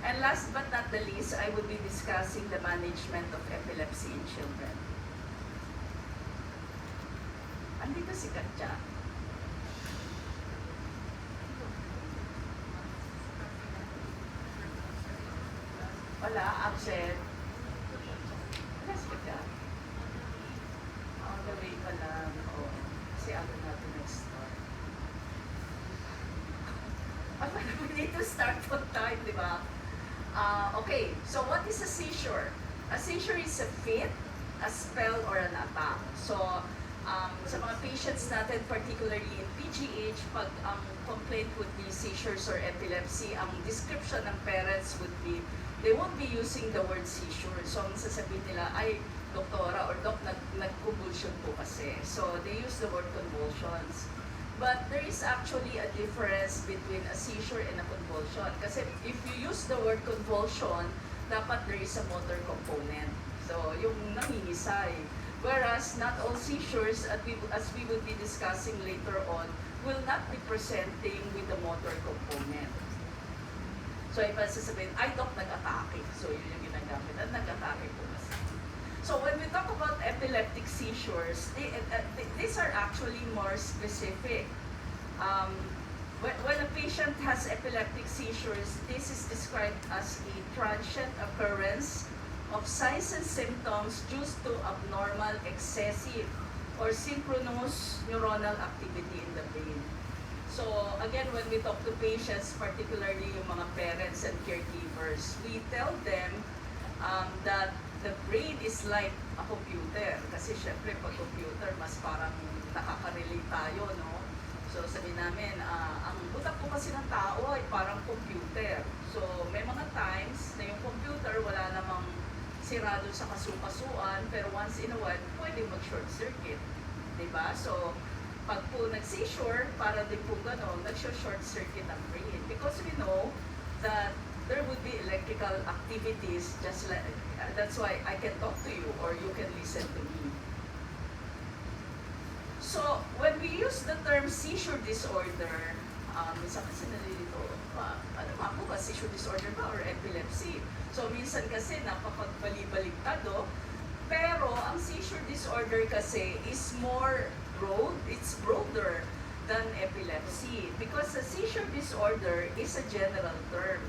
And last but not the least, I will be discussing the management of epilepsy in children. Andito si Katja. Wala, absent. Wala si Katja. On the way pa lang. Oh, kasi ako natin nag-start. We need to start on time, di ba? Okay, so what is a seizure? A seizure is a fit, a spell, or an attack. So, sa mga patients natin, particularly in PGH, pag ang complaint would be seizures or epilepsy, ang description ng parents would be, they won't be using the word seizure. So, ang sasabihin nila, ay, doktora or doc, nag-convulsion po kasi. So, they use the word convulsions. But there is actually a difference between a seizure and a convulsion. Kasi if you use the word convulsion, dapat there is a motor component. So, yung nangingisay. Whereas, not all seizures, as we will be discussing later on, will not be presenting with the motor component. So, iba sasabihin, ay, doc, nag-atake. So, yun yung ginagamit. At nag-atake po kasi. So, when we talk about epileptic seizures, these are actually more specific. When a patient has epileptic seizures, this is described as a transient occurrence of signs and symptoms due to abnormal, excessive, or synchronous neuronal activity in the brain. So again, when we talk to patients, particularly yung mga parents and caregivers, we tell them that the brain is like a computer. Kasi syempre, pag computer, mas parang nakaka-relate tayo, no? So sabi namin, ang utak po kasi ng tao ay parang computer. So may mga times na yung computer wala namang sira doon sa kasukasuan, pero once in a while, pwede mag-short circuit. Diba? So, pag po nag-seizure, para din po gano'n, nag-short circuit ang brain. Because we know that there would be electrical activities, just like, that's why I can talk to you or you can listen to me. So, when we use the term seizure disorder, minsan kasi nalilito, ano nga po ba, seizure disorder ba or epilepsy? So, minsan kasi napapagbalibaliktado, pero ang seizure disorder kasi is more broad, it's broader than epilepsy because a seizure disorder is a general term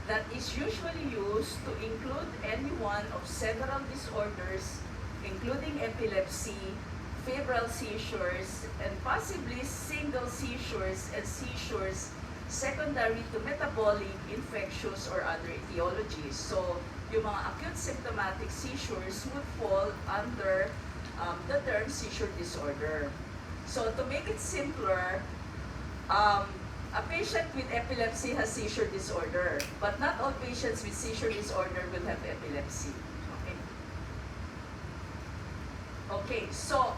that is usually used to include any one of several disorders, including epilepsy, febrile seizures, and possibly single seizures and seizures secondary to metabolic, infectious, or other etiologies. So, yung mga acute symptomatic seizures would fall under the term seizure disorder. So, to make it simpler, a patient with epilepsy has seizure disorder, but not all patients with seizure disorder will have epilepsy. Okay? Okay, so,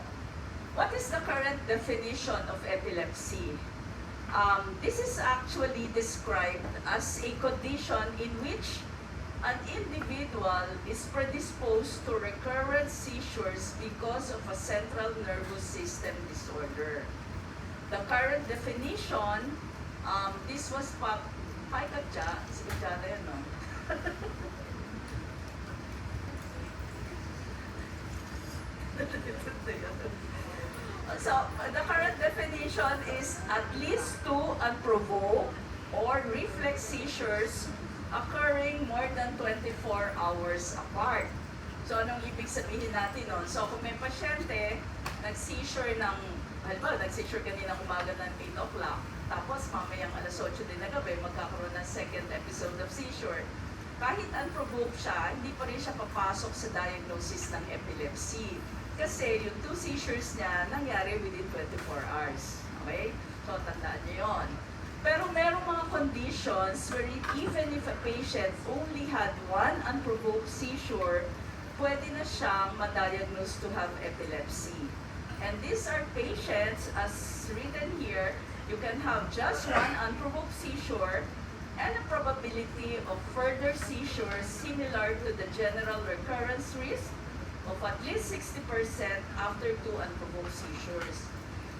what is the current definition of epilepsy? This is actually described as a condition in which an individual is predisposed to recurrent seizures because of a central nervous system disorder. The current definition, this was Hi, Katja. Si Katja na yun, no? So, the current definition is at least 2 unprovoked or reflex seizures occurring more than 24 hours apart. So, anong ibig sabihin natin nun? So, kung may pasyente, nag-seizure ng, halimbawa, nag-seizure kaninang umaga ng 8 o'clock, tapos mamayang alas 8 din na gabi, magkakaroon ng second episode of seizure. Kahit unprovoked siya, hindi pa rin siya papasok sa diagnosis ng epilepsy. Kasi yung 2 seizures niya nangyari within 24 hours. Okay? So, tandaan niyo yun. Pero merong mga conditions where even if a patient only had 1 unprovoked seizure, pwede na siyang ma-diagnose to have epilepsy. And these are patients, as written here, you can have just 1 unprovoked seizure and a probability of further seizures similar to the general recurrence risk of at least 60% after 2 unprovoked seizures.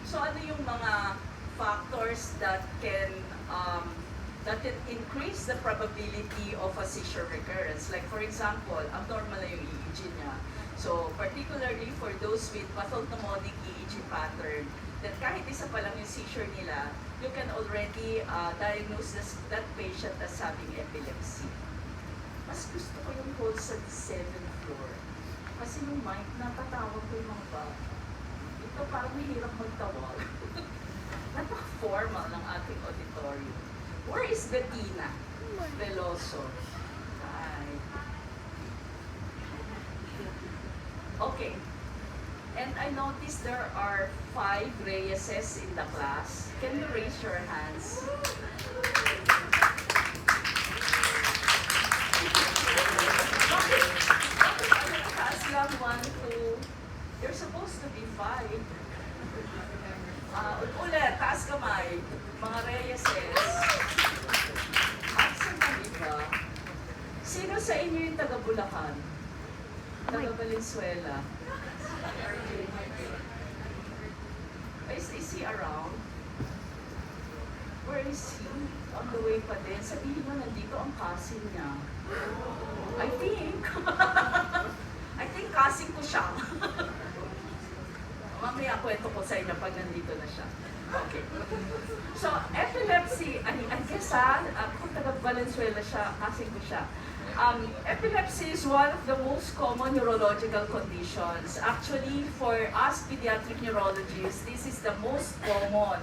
So ano yung mga factors that can that it increase the probability of a seizure recurrence. Like for example, abnormal na yung EEG niya. So particularly for those with pathognomonic EEG pattern, that kahit isa pa lang yung seizure nila, you can already diagnose that patient as having epilepsy. Mas gusto ko yung hold sa 7th floor. Kasi yung mic, natatawag ko yung mga bata. Ito parang mahirap magtawag. Napaka-formal ng ating auditorium. Where is Bettina Veloso? Hi. Okay. And I noticed there are 5 Reyeses in the class. Can you raise your hands? Bakit taas lang 1, 2? You're supposed to be 5. Ulit, taas kamay. Mga Reyeses. Absent na iba. Sino sa inyo yung taga Bulacan? Taga Valenzuela? Is he around? Where is he? On the way pa din. Sabihin mo, nandito ang cousin niya. I think. I think cousin ko siya. Mamaya kwento ko sa inyo pag nandito na siya. Okay. So, epilepsy, I guess kung taga Valenzuela siya, cousin ko siya. Epilepsy is one of the most common neurological conditions. Actually, for us pediatric neurologists, this is the most common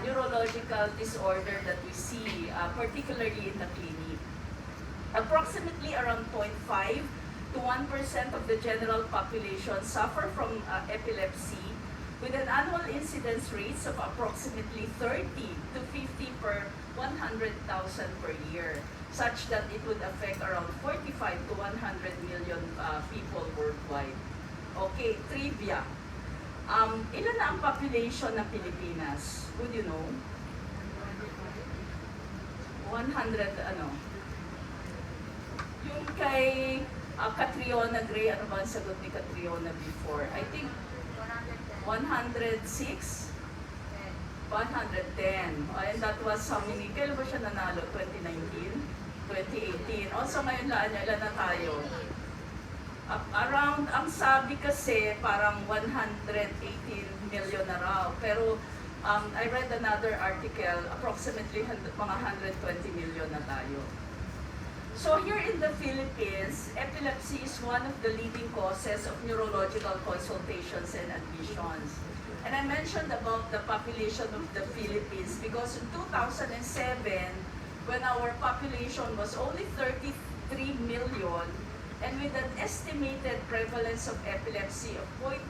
neurological disorder that we see, particularly in the clinic. Approximately around 0.5 to 1% of the general population suffer from epilepsy, with an annual incidence rates of approximately 30 to 50 per 100,000 per year, such that it would affect around 45 to 100 million people worldwide. Okay, trivia. Ilan na ang population ng Pilipinas? Would you know? 100 ano? Yung kay Catriona Gray, ano ba ang sagot ni Catriona before? I think 106? 110. And that was how many? Kailan ba siya nanalo? 2019? 2018. Also ngayon ilan na tayo? Around, ang sabi kasi parang 118 million na raw. Pero I read another article, approximately mga 120 million na tayo. So here in the Philippines, epilepsy is one of the leading causes of neurological consultations and admissions. And I mentioned about the population of the Philippines because in 2007, when our population was only 33 million, and with an estimated prevalence of epilepsy of 0.9%,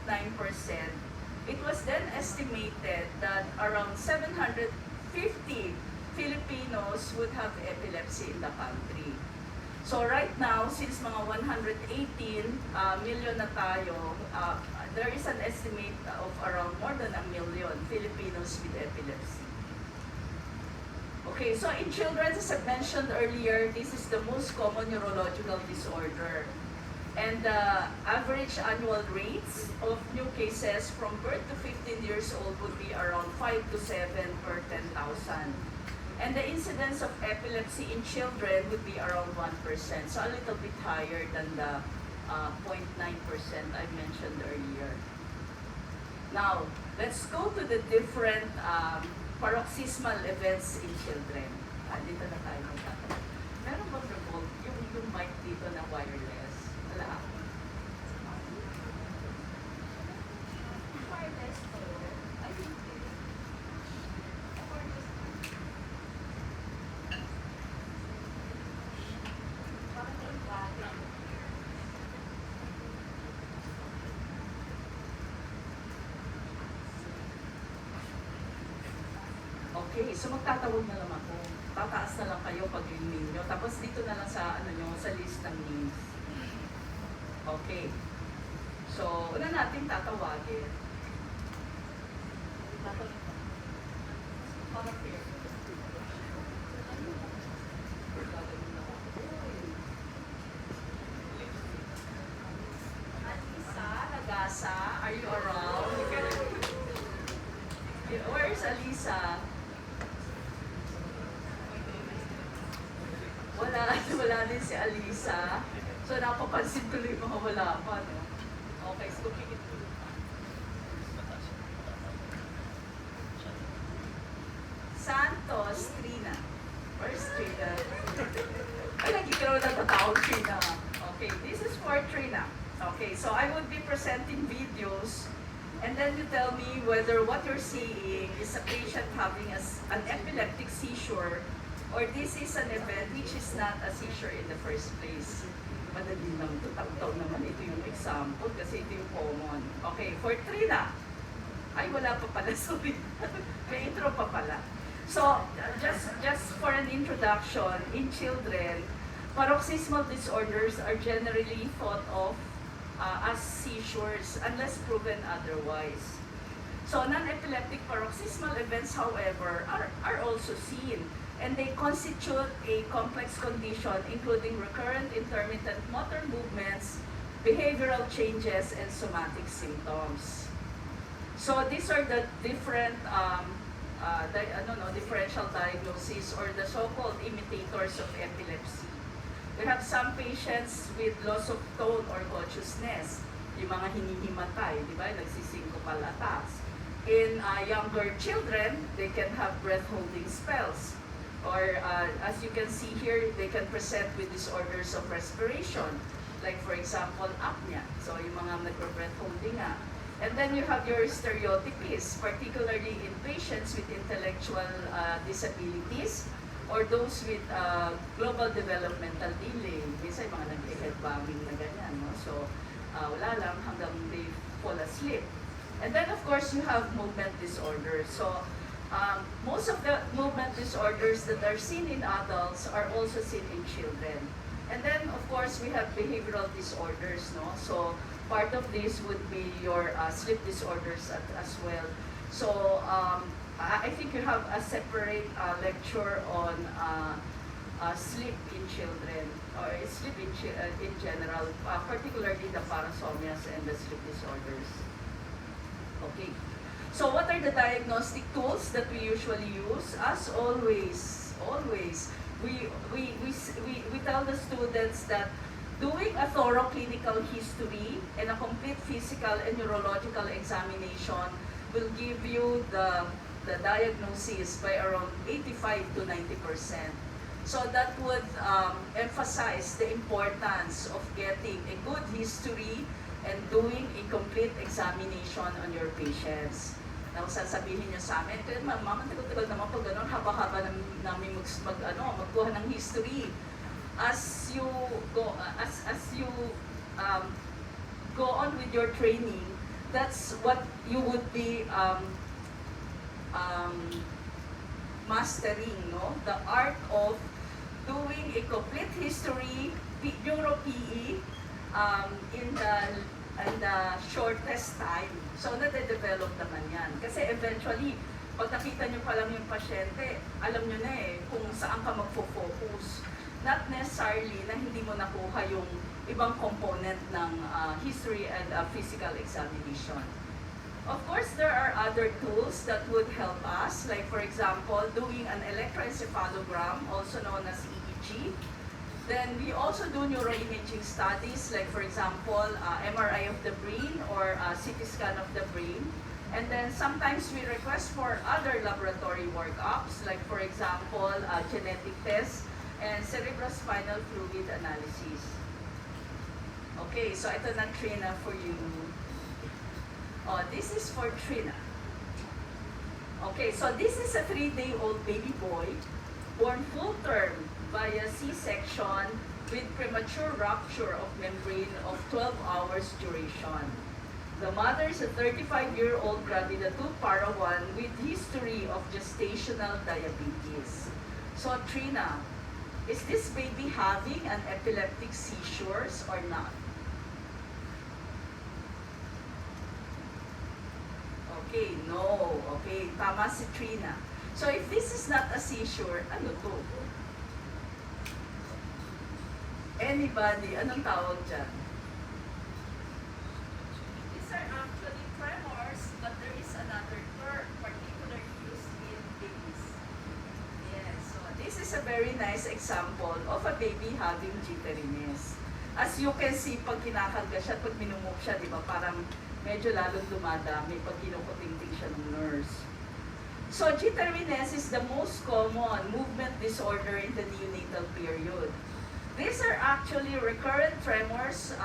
it was then estimated that around 750 Filipinos would have epilepsy in the country. So right now, since mga 118 million na tayo, there is an estimate of around more than 1 million Filipinos with epilepsy. Okay, so in children, as I mentioned earlier, this is the most common neurological disorder. And the average annual rates of new cases from birth to 15 years old would be around 5 to 7 per 10,000. And the incidence of epilepsy in children would be around 1%, so a little bit higher than the 0.9% I mentioned earlier. Now, let's go to the different paroxysmal events in children. Dito na tayo magkakaroon. Meron bang remote? Yung mic dito na wireless? Wala. Wireless to? I think okay, so magtatawag na lang ako. Tataas na lang kayo pag yung name nyo. Tapos dito na lang sa, sa list ng names. Okay. So, una natin tatawagin. Alisa, Nagasa, are you around? Where is Alisa? wala din si Alisa. So, napapansin tuloy mga wala pa, no? Okay, so pipigit ko. Santos, Trina. Where's Trina? Ay, lagi ka naman natatawag Trina. Okay, this is for Trina. Okay, so I would be presenting videos and then you tell me whether what you're seeing is a patient having an epileptic seizure or this is an event which is not a seizure in the first place. Madali lang ito. Taktaw naman ito yung example kasi ito yung common. Okay, for Trina. Ay, wala pa pala. Sorry. May intro pa pala. So, just for an introduction, in children, paroxysmal disorders are generally thought of as seizures unless proven otherwise. So, non-epileptic paroxysmal events, however, are also seen, and they constitute a complex condition including recurrent intermittent motor movements, behavioral changes, and somatic symptoms. So, these are the different differential diagnosis or the so-called imitators of epilepsy. We have some patients with loss of tone or consciousness, yung mga hinihimatay, di ba, nagsisyncopical attacks. In younger children, they can have breath-holding spells. Or as you can see here, they can present with disorders of respiration, like for example, apnea. So yung mga nagbe-breath holding nga. And then you have your stereotypies, particularly in patients with intellectual disabilities or those with global developmental delay. Minsan mga nag-headbanging na ganyan, no? So wala lang hanggang they fall asleep. And then of course you have movement disorders. So most of the movement disorders that are seen in adults are also seen in children. And then of course we have behavioral disorders, no? So part of this would be your sleep disorders as well. So I think you have a separate lecture on sleep in children or sleep in general, particularly the parasomnias and the sleep disorders. Okay. So what are the diagnostic tools that we usually use? As always, we tell the students that doing a thorough clinical history and a complete physical and neurological examination will give you the diagnosis by around 85 to 90%. So that would emphasize the importance of getting a good history and doing a complete examination on your patients. Now, sasabihin niyo sa amin, ma'am, tagal-tagal naman pag gano'n, haba-haba namin magkuha ng history. As you go go on with your training, that's what you would be mastering, no? The art of doing a complete history, neuro-PE, in the shortest time. So, nade-develop naman yan. Kasi eventually, pag nakita nyo pa lang yung pasyente, alam nyo na kung saan ka magfo-focus. Not necessarily na hindi mo nakuha yung ibang component ng history and physical examination. Of course, there are other tools that would help us, like for example, doing an electroencephalogram, also known as EEG. Then we also do neuroimaging studies, like for example, MRI of the brain or CT scan of the brain. And then sometimes we request for other laboratory workups, like for example, genetic tests and cerebrospinal fluid analysis. Okay, so ito na Trina for you. Oh, this is for Trina. Okay, so this is a 3-day-old baby boy born full term via C-section with premature rupture of membrane of 12 hours duration. The mother is a 35-year-old gravida 2 para 1 with history of gestational diabetes. So Trina, is this baby having an epileptic seizures or not? Okay, no. Okay, tama si Trina. So if this is not a seizure, ano to? Anybody, anong tawag dyan? These are actually tremors, but there is another term particularly used in babies. Yes, so this is is a very nice example of a baby having jitteriness. As you can see, pag kinakarga siya, pag minumove siya, di ba, parang medyo lalong dumadami pag kinukutingting siya ng nurse. So, jitteriness is the most common movement disorder in the neonatal period. These are actually recurrent tremors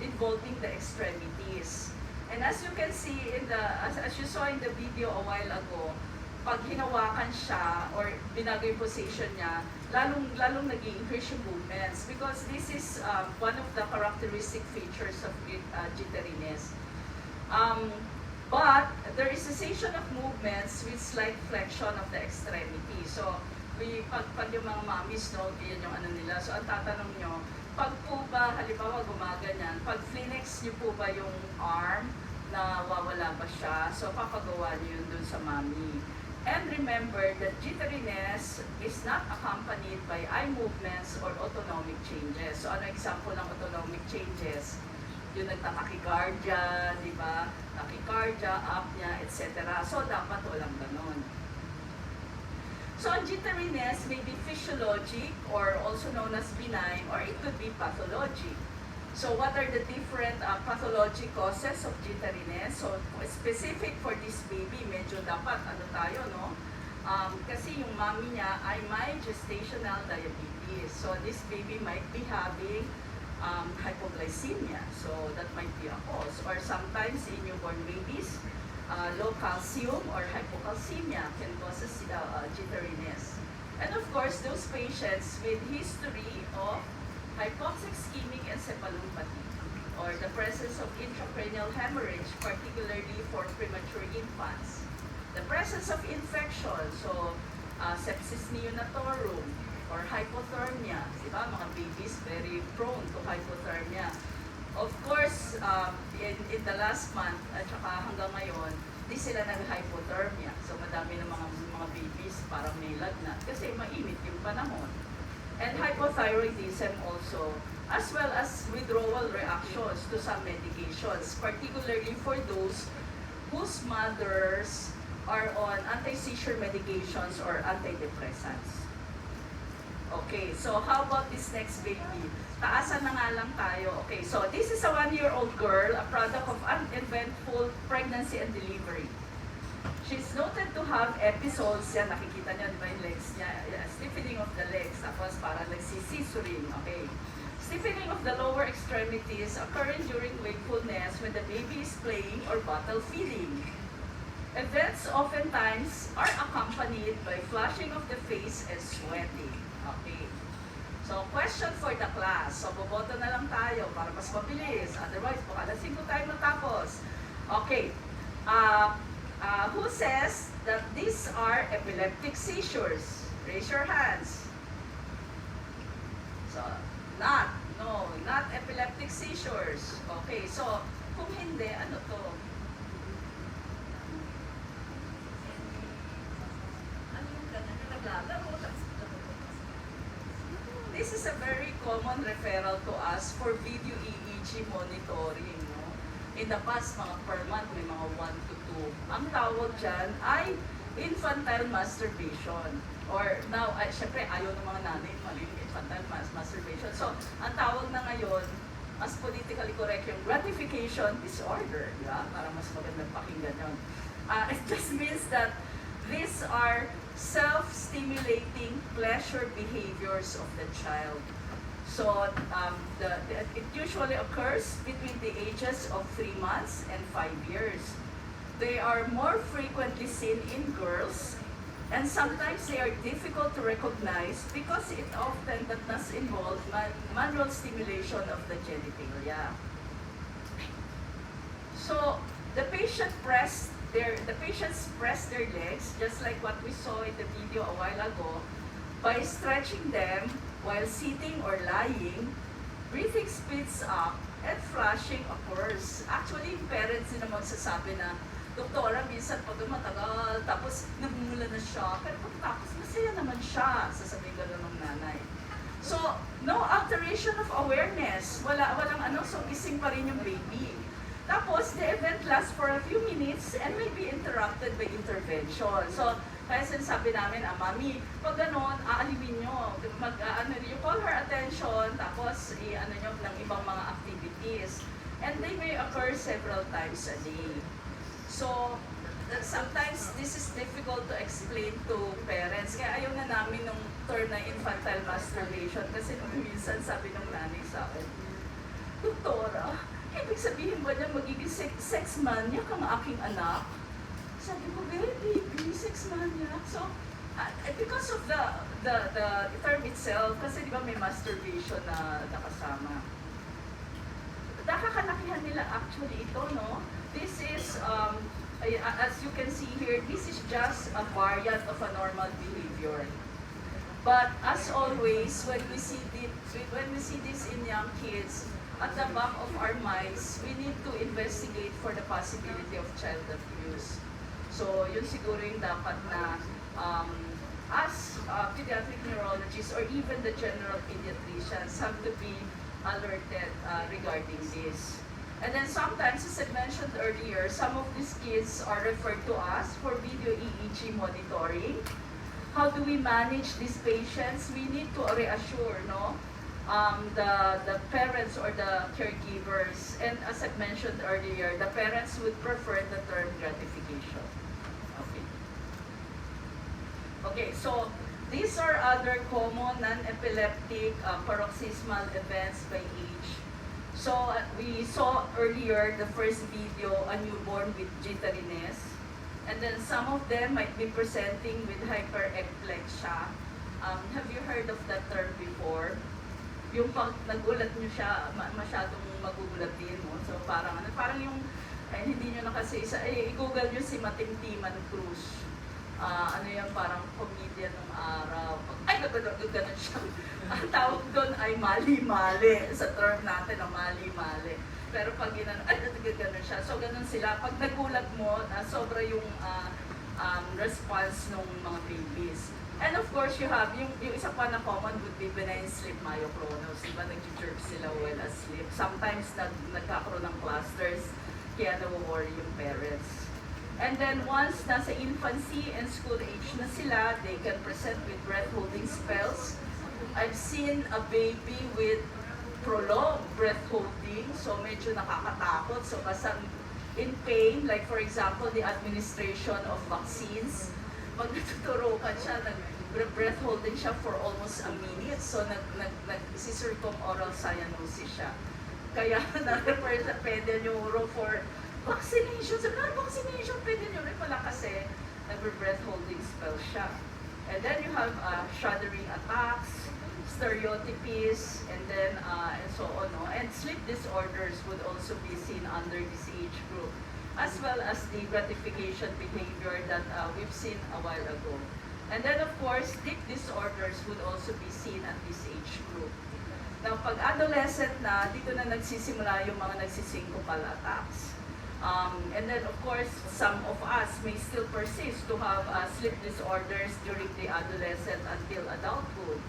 involving the extremities. And as you can see, as you saw in the video a while ago, pag hinawakan siya or binago yung position niya, lalong nag-i-increase yung movements because this is one of the characteristic features of jitteriness. But there is cessation of movements with slight flexion of the extremity. So, pag yung mga mommies, no, yan yung ano nila. So, ang tatanong nyo, pag po ba, halimbawa gumaganyan, pag flex nyo po ba yung arm na wawala ba siya? So, papagawa nyo yun dun sa mommy. And remember that jitteriness is not accompanied by eye movements or autonomic changes. So, ano example ng autonomic changes? Yung nagtatachycardia, di ba? Tachycardia, apnea, etc. So, dapat walang ganon. So, jitteriness may be physiologic or also known as benign or it could be pathologic. So, what are the different pathologic causes of jitteriness? So, specific for this baby, medyo dapat, ano tayo, no? Kasi yung mommy niya ay may gestational diabetes. So, this baby might be having hypoglycemia. So, that might be a cause. Or sometimes in newborn babies, low calcium or hypocalcemia can cause jitteriness. And of course, those patients with history of hypoxic ischemic encephalopathy or the presence of intracranial hemorrhage, particularly for premature infants. The presence of infection, so sepsis neonatorum or hypothermia, di ba? Mga babies very prone to hypothermia. Of course, in the last month at saka hanggang ngayon, di sila nag-hypothermia. So madami ng mga babies parang may lagnat kasi mainit yung panahon. And hypothyroidism also, as well as withdrawal reactions to some medications, particularly for those whose mothers are on anti-seizure medications or antidepressants. Okay, so how about this next baby? Taasan na nga lang tayo. Okay, so this is a 1-year-old girl, a product of uneventful pregnancy and delivery. She's noted to have episodes, yan nakikita niyo, di ba yung legs niya, stiffening of the legs, tapos parang nagsisisurin, okay. Stiffening of the lower extremities occurring during wakefulness when the baby is playing or bottle feeding. Events oftentimes are accompanied by flushing of the face and sweating, okay. So, question for the class. So, boboto na lang tayo para mas mabilis. Otherwise, baka alas 5 tayo matapos. Okay. Who says that these are epileptic seizures? Raise your hands. So, not epileptic seizures. Okay, so, kung hindi, ano to? Ano yung ganun? Naglalaro. This is a very common referral to us for video EEG monitoring. No? In the past, mga per month, may mga 1 to 2. Ang tawag dyan ay infantile masturbation. Or now, syempre, ayaw ng mga nanay malinig infantile masturbation. So, ang tawag na ngayon, mas politically correct yung gratification disorder. Diba? Para mas magandang pakinggan yun. It just means that these are self-stimulating pleasure behaviors of the child. So, it usually occurs between the ages of 3 months and 5 years. They are more frequently seen in girls, and sometimes they are difficult to recognize because it often does involve manual stimulation of the genitalia. So, the patients press their legs, just like what we saw in the video a while ago, by stretching them while sitting or lying. Breathing speeds up and flushing occurs. Actually, yung parents din naman magsasabi na, Doktora, minsan pag matagal, tapos namumula na siya, pero pagkatapos masaya naman siya, sasabihin gano'n ng nanay. So, no alteration of awareness. Walang ano, so gising pa rin yung baby. Tapos, the event lasts for a few minutes and may be interrupted by intervention. So, Kaya sinasabi namin, mami, pag ganon, aalimin nyo. You call her attention, tapos i-ano nyo ng ibang mga activities. And they may occur several times a day. So, sometimes this is difficult to explain to parents. Kaya ayaw na namin nung term na infantile masturbation kasi minsan sabi ng nanay sa akin, Doktora, ibig sabihin ba niya magiging sex maniac ang aking anak? Sabi ko, baby, sex maniac. So, because of the term itself, kasi di ba may masturbation na nakasama. Nakakalakihan nila actually ito, no? This is, as you can see here, this is just a variant of a normal behavior. But as always, when we see this in young kids, at the back of our minds, we need to investigate for the possibility of child abuse. So, yun siguro yung dapat na as pediatric neurologists or even the general pediatricians have to be alerted regarding this. And then sometimes, as I mentioned earlier, some of these kids are referred to us for video EEG monitoring. How do we manage these patients? We need to reassure, no? The parents or the caregivers. And as I mentioned earlier, the parents would prefer the term gratification. Okay. Okay, so these are other common non-epileptic paroxysmal events by age. So we saw earlier the first video, a newborn with jitteriness. And then some of them might be presenting with hyperexplexia. Have you heard of that term before? Yung pag nagulat nyo siya, masyadong magugulatin mo. So parang yung, hindi nyo na kasi, i-google nyo si Matimtiman Cruz. Ano yung parang comedian ng araw. Ay, gano'n siya. Ang tawag doon ay mali-mali. Sa term natin, ang mali-mali. Pero pag gano'n siya. So gano'n sila. Pag nagulat mo, sobra yung response ng mga babies. And of course, you have, yung isa pa na common would be benign sleep myoclonus. Diba, nag-jerk sila while asleep. Sometimes, nagkakaroon ng clusters, kaya nawo-worry yung parents. And then, once nasa infancy and school age na sila, they can present with breath-holding spells. I've seen a baby with prolonged breath-holding, so medyo nakakatakot. So, kasang in pain, like for example, the administration of vaccines, pag natuturukan siya, nag-breath holding siya for almost a minute. So, nag-circumoral cyanosis siya. Kaya, na-refer sa pedeneuro for vaccination. Sabi na, vaccination, pedeneuro. Pala kasi, nag-breath holding spell siya. And then, you have shuddering attacks, stereotypies, and then, and so on. No? And sleep disorders would also be seen under this age group, as well as the gratification behavior that we've seen a while ago. And then, of course, sleep disorders would also be seen at this age group. Now, pag adolescent na, dito na nagsisimula yung mga nagsisyncopal attacks. And then, of course, some of us may still persist to have sleep disorders during the adolescent until adulthood.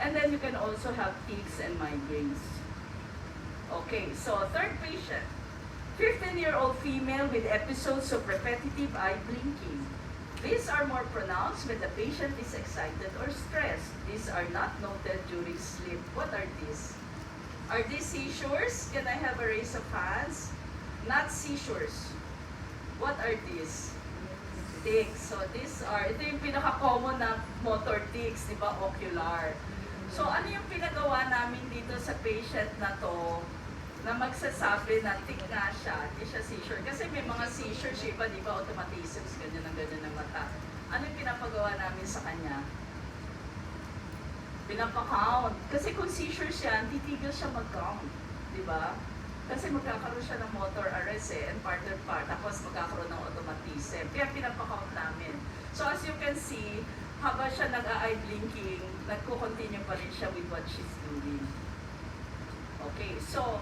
And then, you can also have tics and migraines. Okay, so third patient. 15-year-old female with episodes of repetitive eye blinking. These are more pronounced when the patient is excited or stressed. These are not noted during sleep. What are these? Are these seizures? Can I have a raise of hands? Not seizures. What are these? Tics. So ito yung pinaka-common na motor tics, di ba? Ocular. So ano yung pinagawa namin dito sa patient na to? Na magsasabi na tik nga siya, hindi siya seizure. Kasi may mga seizures, iba, di ba, automatisms, ganyan ng mata. Ano yung pinapagawa namin sa kanya? Pinapa-count. Kasi kung seizure siya, titigil siya mag-count. Di ba? Kasi magkakaroon siya ng motor arrest and partner part, tapos magkakaroon ng automatism. Kaya pinapa-count namin. So as you can see, habang siya nag-eye blinking, nagko-continue pa rin siya with what she's doing. Okay, so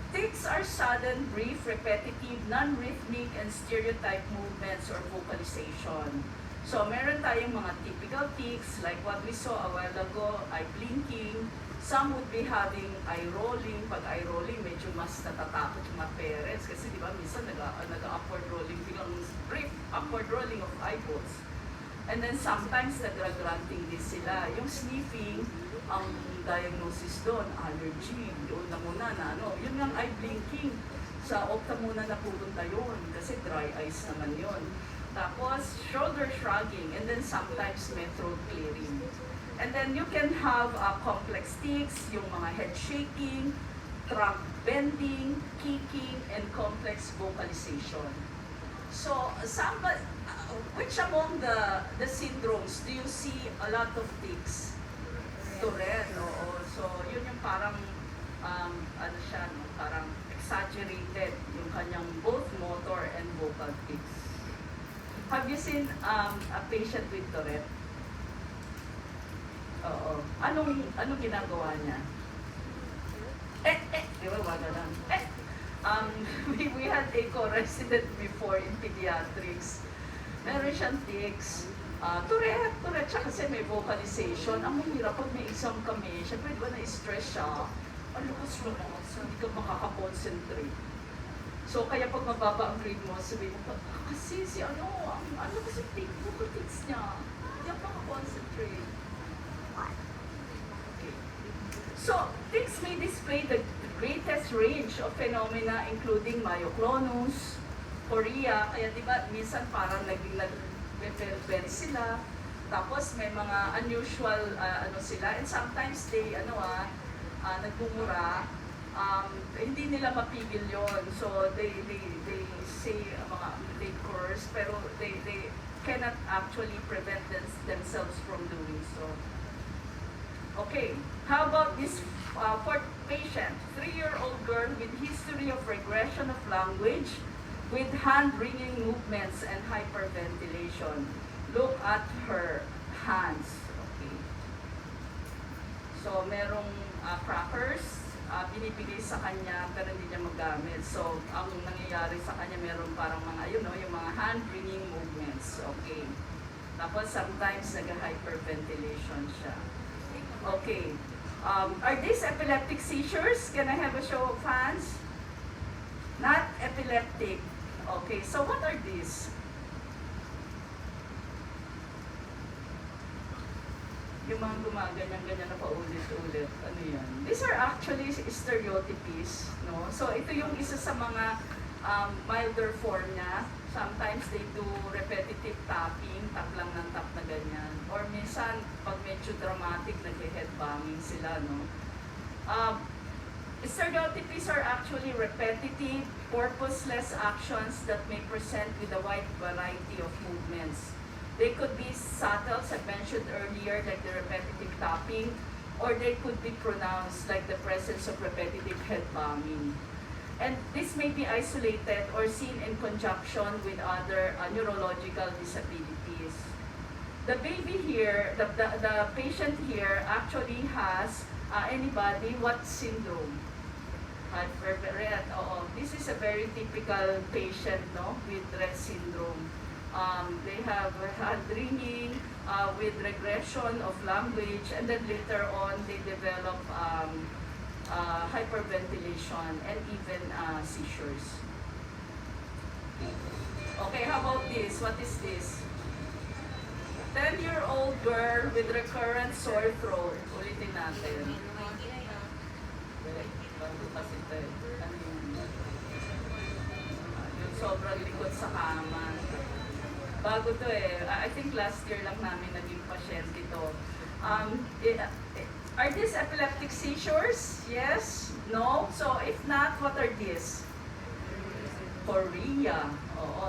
tics are sudden, brief, repetitive, non-rhythmic, and stereotype movements or vocalization. So, meron tayong mga typical tics, like what we saw a while ago, eye blinking. Some would be having eye rolling. Pag eye rolling, medyo mas natatakot yung mga parents. Kasi di ba, minsan nag-upward rolling, biglang brief upward rolling of eyeballs. And then sometimes nagra-grunting din sila. Yung sniffing, ang diagnosis doon, allergy, doon na muna na ano. Yun nga eye blinking. Sa opta muna napupunta yun kasi dry eyes naman yun. Tapos shoulder shrugging and then sometimes may throat clearing. And then you can have complex tics, yung mga head shaking, trunk bending, kicking, and complex vocalization. So, which among the syndromes do you see a lot of tics? Tourette, oo. So, yun yung parang, ano siya, no? Parang exaggerated yung kanyang both motor and vocal tics. Have you seen a patient with Tourette? Oo. Anong ginagawa niya? Di ba, wala lang. We had a co-resident before in pediatrics. Meron siyang tics. Tourette siya kasi may vocalization. Ang mahirap pag may exam kami, syempre di ba na-stress siya, ang lukas, hindi ka makakakonsentrate. So kaya pag mababa ang grade mo, sabihin mo, kasi si ano kasi vocal tics niya, hindi ako makakonsentrate. Okay. So, tics may display the greatest range of phenomena including myoclonus, chorea, kaya di ba minsan parang nag-very sila, tapos may mga unusual sila, and sometimes they nagmumura, hindi nila mapigil yon, so they say they curse, pero they cannot actually prevent themselves from doing so. Okay, how about this fourth patient, 3-year-old girl with history of regression of language with hand-wringing movements and hyperventilation. Look at her hands. Okay. So, merong crackers, binibigay sa kanya pero hindi niya magamit. So, ang nangyayari sa kanya meron parang mga, yung mga hand-wringing movements. Okay. Tapos, sometimes nag-hyperventilation siya. Okay. Are these epileptic seizures? Can I have a show of hands? Not epileptic. Okay, so what are these? Yung mga gumaganyan-ganyan na paulit-ulit. Ano yan? These are actually stereotypies. No? So ito yung isa sa mga milder form niya. Sometimes they do repetitive tapping, tap lang ng tap na ganyan. Or minsan, pag medyo dramatic, nag-headbanging sila, no? Stereotypies are actually repetitive, purposeless actions that may present with a wide variety of movements. They could be subtle, as I mentioned earlier, like the repetitive tapping, or they could be pronounced, like the presence of repetitive headbanging. And this may be isolated or seen in conjunction with other neurological disabilities. The baby here, the patient here actually has what syndrome? Rett. This is a very typical patient, no, with Rett syndrome. They have hand-wringing with regression of language, and then later on they develop hyperventilation and even seizures. Okay, how about this? What is this? 10-year-old girl with recurrent sore throat. Ulitin natin. Kasi ito, ano yung sobrang likod sa kama. Bago to I think last year lang namin naging pasyente ito. Are these epileptic seizures? Yes? No? So if not, what are these? Chorea.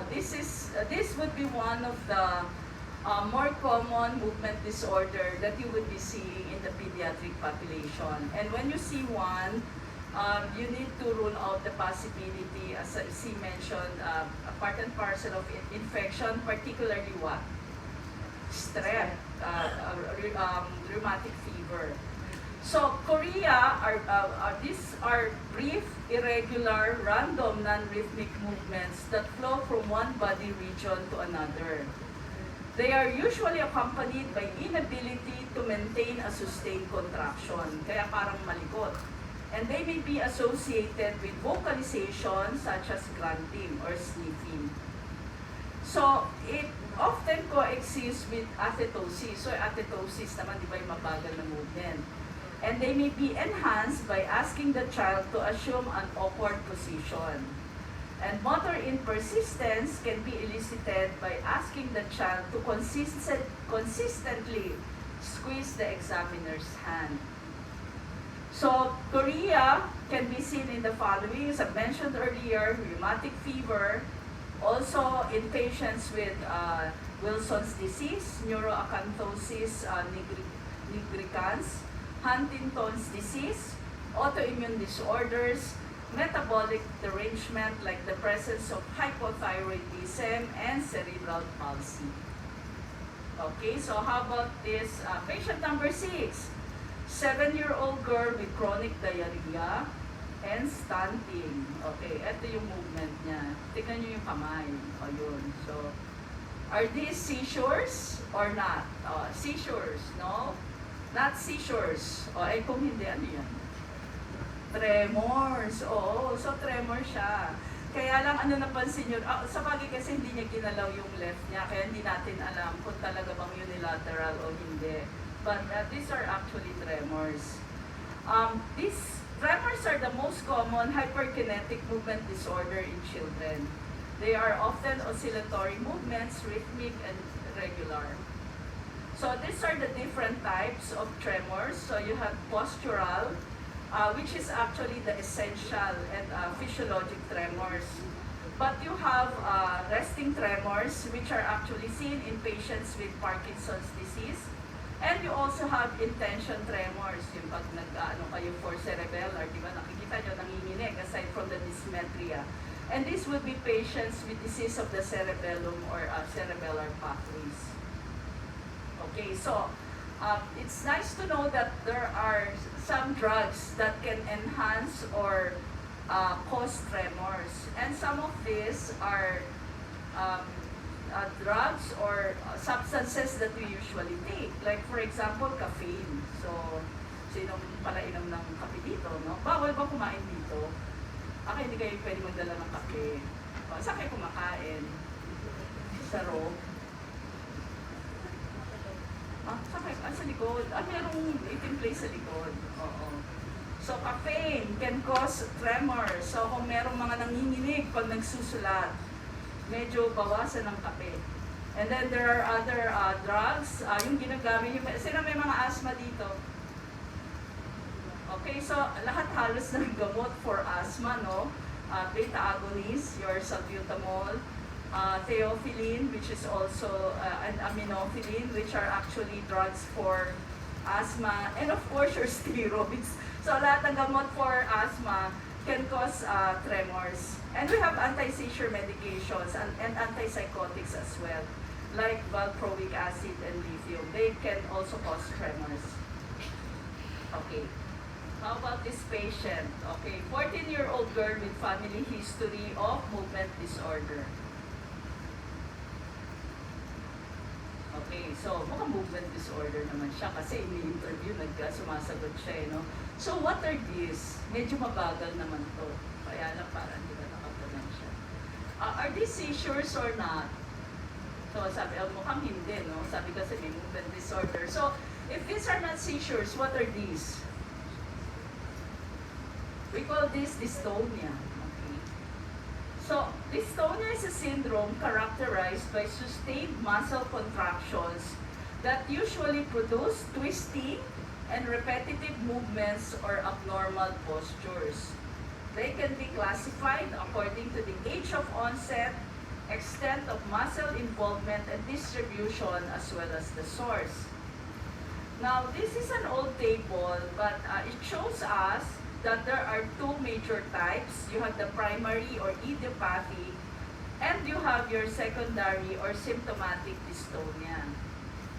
This would be one of the more common movement disorder that you would be seeing in the pediatric population. And when you see one, you need to rule out the possibility, as she mentioned, a part and parcel of infection, particularly what? Strep, rheumatic fever. So, chorea these are brief, irregular, random, non-rhythmic movements that flow from one body region to another. They are usually accompanied by inability to maintain a sustained contraction, kaya parang malikot. And they may be associated with vocalization such as grunting or sniffing. So, it often coexists with athetosis. So, athetosis naman, di ba, yung mabagal na movement. And they may be enhanced by asking the child to assume an awkward position. And motor impersistence can be elicited by asking the child to consistently squeeze the examiner's hand. So, chorea can be seen in the following. As I mentioned earlier, rheumatic fever, also in patients with Wilson's disease, neuroacanthosis nigricans, Huntington's disease, autoimmune disorders, metabolic derangement like the presence of hypothyroidism and cerebral palsy. Okay, so how about this patient number 6? 7-year-old girl with chronic diarrhea and stunting. Okay, ito yung movement niya. Tingnan niyo yung kamay. O yun. So, are these seizures or not? Seizures, no? Not seizures. O, kung hindi, ano yan? Tremors. Oo, so tremor siya. Kaya lang, ano napansin nyo, sa bagay kasi hindi niya ginalaw yung left niya, kaya hindi natin alam kung talaga bang unilateral o hindi. But these are actually tremors. These tremors are the most common hyperkinetic movement disorder in children. They are often oscillatory movements, rhythmic and regular. So these are the different types of tremors. So you have postural, which is actually the essential and physiologic tremors. But you have resting tremors, which are actually seen in patients with Parkinson's disease. And you also have intention tremors, yung pag nag-ano kayo for cerebellar, di ba, nakikita nyo, nanginginig aside from the dysmetria. And this would be patients with disease of the cerebellum or cerebellar pathways. Okay, so it's nice to know that there are some drugs that can enhance or cause tremors. And some of these are drugs or substances that we usually take. Like for example, caffeine. So, sinong palainom ng kape dito, no? Bawal ba kumain dito? Hindi kayo pwede magdala ng kape. Saan kayo kumakain? Sa row? Sa likod. Merong eating place sa likod. Oo. So, caffeine can cause tremors. So, kung merong mga nanginginig pag nagsusulat, medyo bawasan ng kape. And then there are other drugs, yung ginagamit, sino may mga asthma dito? Okay, so lahat halos ng gamot for asthma, no? Beta agonist, your salbutamol, theophylline, which is also and aminophylline, which are actually drugs for asthma, and of course your steroids. So lahat ng gamot for asthma can cause tremors. And we have anti-seizure medications and antipsychotics as well, like valproic acid and lithium. They can also cause tremors. Okay. How about this patient? Okay, 14-year-old girl with family history of movement disorder. Okay, so mukhang movement disorder naman siya kasi ini-interview, sumasagot siya, no? So what are these? Medyo mabagal naman to. Kaya lang parang hindi ba nakapunan siya. Are these seizures or not? So sabi, mukhang hindi, no? Sabi kasi may movement disorder. So if these are not seizures, what are these? We call this dystonia. Okay. So, dystonia is a syndrome characterized by sustained muscle contractions that usually produce twisting and repetitive movements or abnormal postures. They can be classified according to the age of onset, extent of muscle involvement and distribution, as well as the source. Now, this is an old table, but it shows us that there are two major types. You have the primary or idiopathic, and you have your secondary or symptomatic dystonia.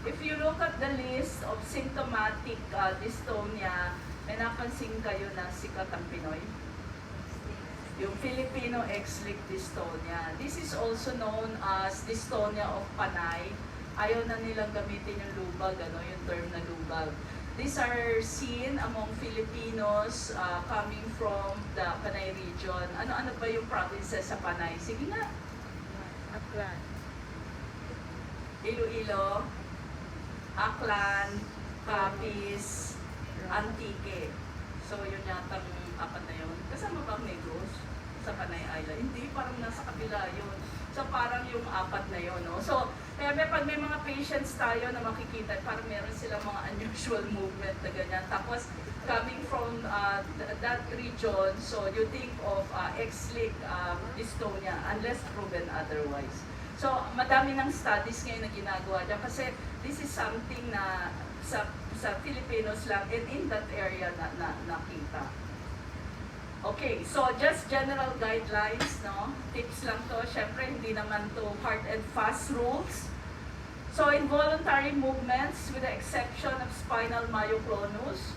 If you look at the list of symptomatic dystonia, may napansin kayo na sikat ang Pinoy? Yung Filipino X-linked dystonia. This is also known as dystonia of Panay. Ayaw na nilang gamitin yung lubag, yung term na lubag. These are seen among Filipinos coming from the Panay region. Ano-ano ba yung provinces sa Panay? Sige nga. Aklan. Iloilo, Aklan, Capiz, Antique. So yun yata yung apat na yun. Kasama ba ang Negros sa Panay Island? Hindi, parang nasa kabila yun. So parang yung apat na yun, no? So, kaya pag may mga patients tayo na makikita, parang meron silang mga unusual movement na ganyan. Tapos, coming from that region, so you think of X-linked dystonia unless proven otherwise. So, madami ng studies ngayon na ginagawa dyan kasi this is something na sa Filipinos lang and in that area na nakita. Okay, so just general guidelines, no? Tips lang to. Syempre, hindi naman to hard and fast rules. So, involuntary movements, with the exception of spinal myoclonus,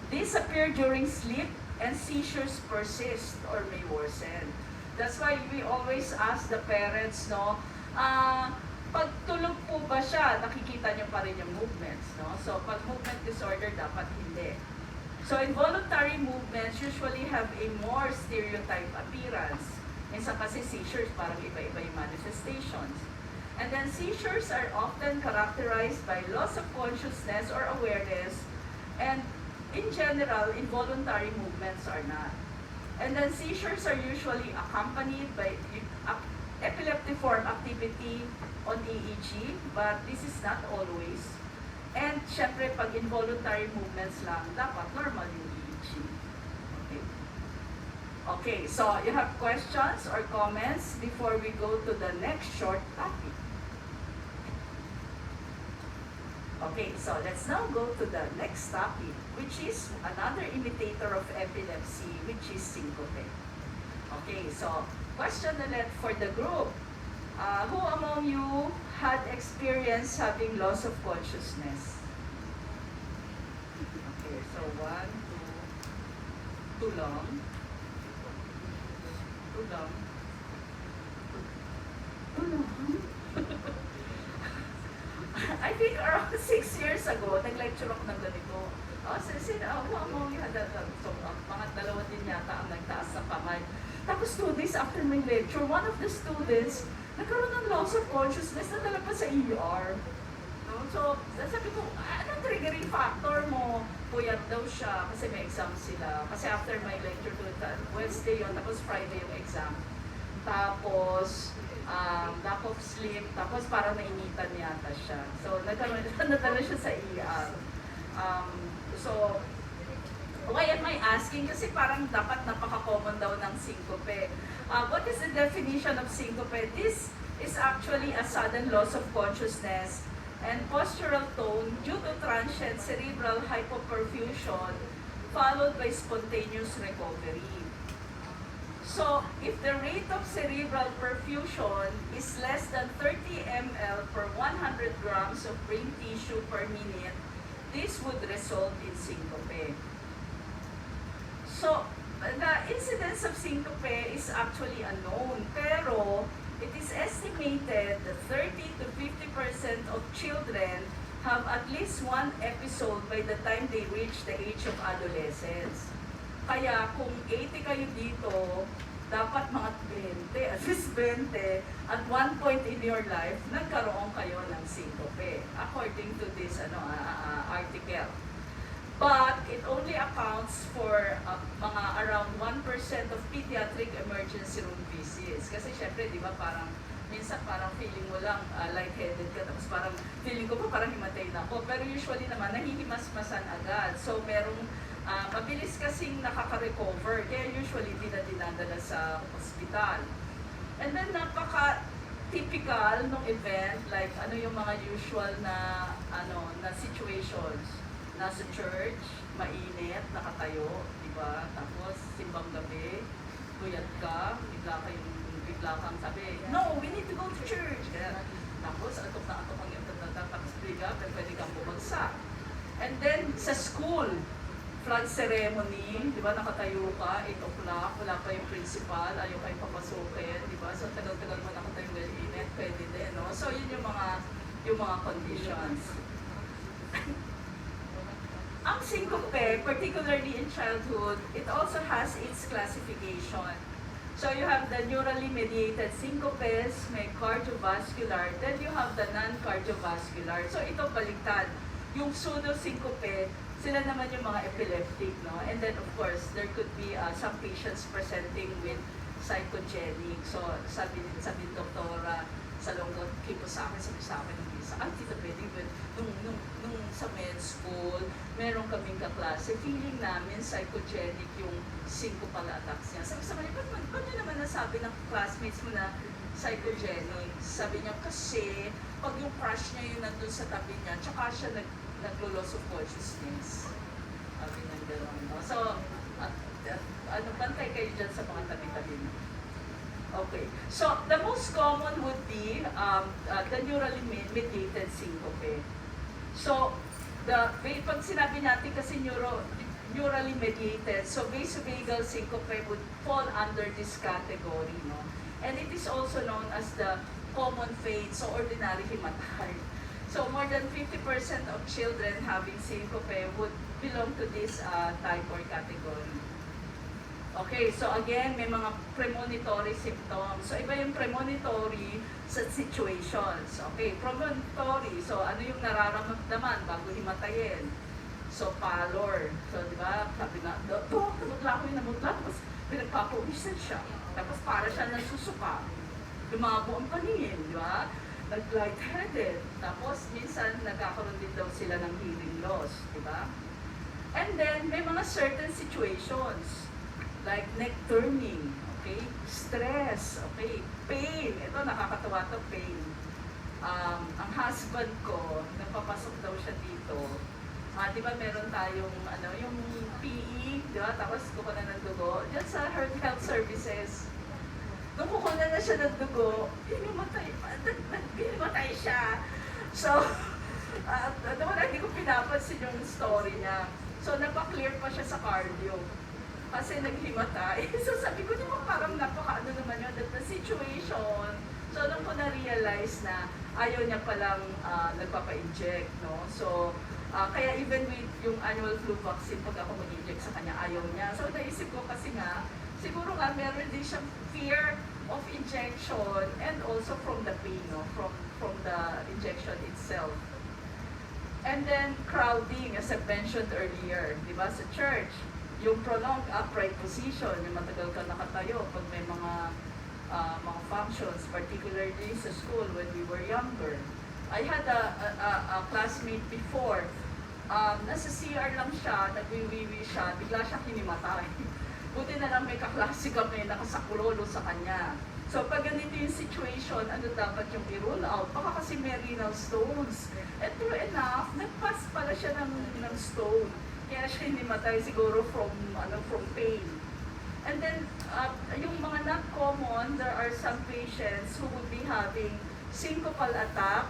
disappear during sleep and seizures persist or may worsen. That's why we always ask the parents, no? Pag tulog po ba siya, nakikita niyo pa rin yung movements, no? So, pag movement disorder, dapat hindi. So, involuntary movements usually have a more stereotype appearance. Minsan kasi seizures, parang iba-iba yung manifestations. And then seizures are often characterized by loss of consciousness or awareness, and in general, involuntary movements are not. And then seizures are usually accompanied by epileptiform activity on EEG, but this is not always. And syempre, pag involuntary movements lang, dapat normal yung EEG. Okay. Okay, so you have questions or comments before we go to the next short topic? Okay, so let's now go to the next topic, which is another imitator of epilepsy, which is syncope. Okay, so question ulit for the group. Who among you had experience having loss of consciousness? Okay, so 1, 2, 2 lang. 2 lang. 2 lang. I think around 6 years ago, nag-lecture ako ng ganito. Who among you had that? So, mga dalawa din yata ang nagtaas ng kamay. Tapos 2 days after my lecture, one of the students, nagkaroon ng loss of consciousness na dala pa sa ER. No? So, sabi ko, anong triggering factor mo? Puyat daw siya kasi may exam sila. Kasi after my lecture, Wednesday yun, tapos Friday yung exam. Tapos, lack of sleep, tapos parang nainitan yata siya. So, nadala siya sa ER. So, why am I asking? Kasi parang dapat napaka-common daw ng syncope. What is the definition of syncope? This is actually a sudden loss of consciousness and postural tone due to transient cerebral hypoperfusion followed by spontaneous recovery. So, if the rate of cerebral perfusion is less than 30 ml per 100 grams of brain tissue per minute, this would result in syncope. So, the incidence of syncope is actually unknown, pero it is estimated that 30 to 50% of children have at least one episode by the time they reach the age of adolescence. Kaya kung 80 kayo dito, dapat mga 20, at least 20, at one point in your life, nagkaroon kayo ng syncope, according to this article. But it only accounts for mga around 1% of pediatric emergency room visits. Kasi syempre, di ba, parang minsan parang feeling mo lang lightheaded ka, tapos parang feeling ko pa parang himatay na ako. Pero usually naman, nahihimas-masan agad. So merong mabilis kasing nakaka-recover, kaya usually di na dinadala sa hospital. And then napaka-typical ng event, like ano yung mga usual na situations. Nasa church, mainit, nakatayo, di ba? Tapos simbang gabi, tuyat ka, bigla kang sabi, no, we need to go to church. Kaya, tapos atok na atok ang yung tapos bigla, pero pwede kang bumagsak. And then sa school, flag ceremony, di ba, nakatayo ka, 8 o'clock, wala pa yung principal, ayaw kayo papasukin, di ba? So tagal-tagal mo nakatayo ng init, pwede din, no? So yun yung mga conditions. Ang syncope, particularly in childhood, it also has its classification. So you have the neurally mediated syncopes, may cardiovascular, then you have the non-cardiovascular. So ito baliktad. Yung pseudo-syncope, sila naman yung mga epileptic, no? And then of course, there could be some patients presenting with psychogenic. So sabi ni Doktora Salongo, kipo sa akin, sabi sa akin, Tita Betty, nung sa med school, meron kaming kaklase, feeling namin psychogenic yung syncopal attacks niya. Sabi sa kanya, ba't nyo naman nasabi ng classmates mo na psychogenic? Sabi niya, kasi pag yung crush niya yung nandun sa tabi niya, tsaka siya naglo-loss of consciousness. Sabi niya gano'n. No? So, bantay kayo dyan sa mga tabi-tabi niyo. Okay. So, the most common would be the neurally mediated syncope. So, pag sinabi natin kasi neurally mediated, so vasovagal syncope would fall under this category, no? And it is also known as the common faint, so ordinary himatay. So, more than 50% of children having syncope would belong to this type or category. Okay, so again, may mga premonitory symptoms. So, iba yung premonitory sa situations. Okay, premonitory. So, ano yung nararamdaman bago himatayin? So, pallor. So, di ba, sabi na, namutla ko yung namutla, tapos pinagpapawisan siya. Tapos para siya nasusuka. Lumabo ang paningin, di ba? Nag-lightheaded. Tapos, minsan, nagkakaroon din daw sila ng hearing loss, di ba? And then, may mga certain situations like neck turning, okay? Stress, okay? Pain. Ito, nakakatawa to, pain. Ang husband ko, napapasok daw siya dito. Di ba meron tayong, yung PE, di ba? Tapos kukuha na ng dugo. Diyan sa health services. Nung kukuha na siya ng dugo, hinimatay siya. So, hindi ko pinapansin yung story niya. So, nagpa-clear pa siya sa cardio. Kasi naghimatay. So sabi ko, di ba parang napaka-ano naman yun, that the situation. So nung ko na-realize na ayaw niya palang nagpapa-inject, no? So, kaya even with yung annual flu vaccine, pag ako mag-inject sa kanya, ayaw niya. So naisip ko kasi nga, siguro nga meron din siyang fear of injection and also from the pain, no? From the injection itself. And then crowding, as I mentioned earlier, di ba, sa church. Yung prolonged upright position, yung matagal ka nakatayo pag may mga functions, particularly sa school when we were younger. I had a classmate before, nasa CR lang siya, nagwiwiwi siya, bigla siya hinimatay. Buti na lang may kaklase kami nakasakulolo sa kanya. So pag ganito yung situation, ano dapat yung i-rule out? Baka kasi may renal stones. And true enough, nagpass pala siya ng stone. Kaya siya hinimatay siguro from pain. And then, yung mga not common, there are some patients who would be having syncopal attack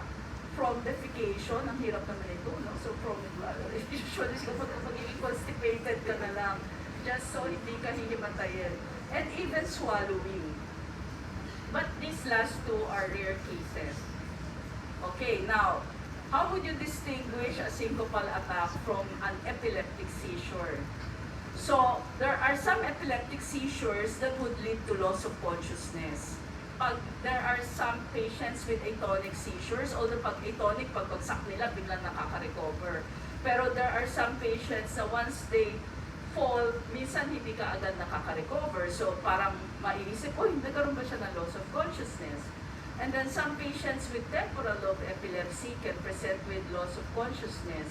from defecation. Ang hirap naman ito, no? So, usually, siguro pag magiging constipated ka na lang, just so hindi ka hihimatayin. And even swallowing. But these last two are rare cases. Okay, now, how would you distinguish a syncopal attack from an epileptic seizure? So, there are some epileptic seizures that would lead to loss of consciousness. There are some patients with atonic seizures, although pag atonic, pag bagsak nila, biglang nakaka-recover. Pero there are some patients na once they fall, minsan hindi ka agad nakaka-recover. So, parang maiisip, nagkaroon ba siya ng loss of consciousness? And then some patients with temporal lobe epilepsy can present with loss of consciousness.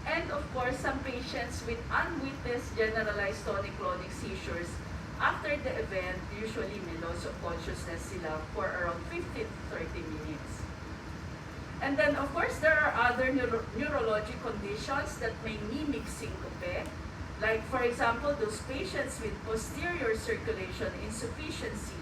And of course, some patients with unwitnessed generalized tonic-clonic seizures, after the event, usually may loss of consciousness sila for around 15 to 30 minutes. And then of course, there are other neurologic conditions that may mimic syncope. Like for example, those patients with posterior circulation insufficiency,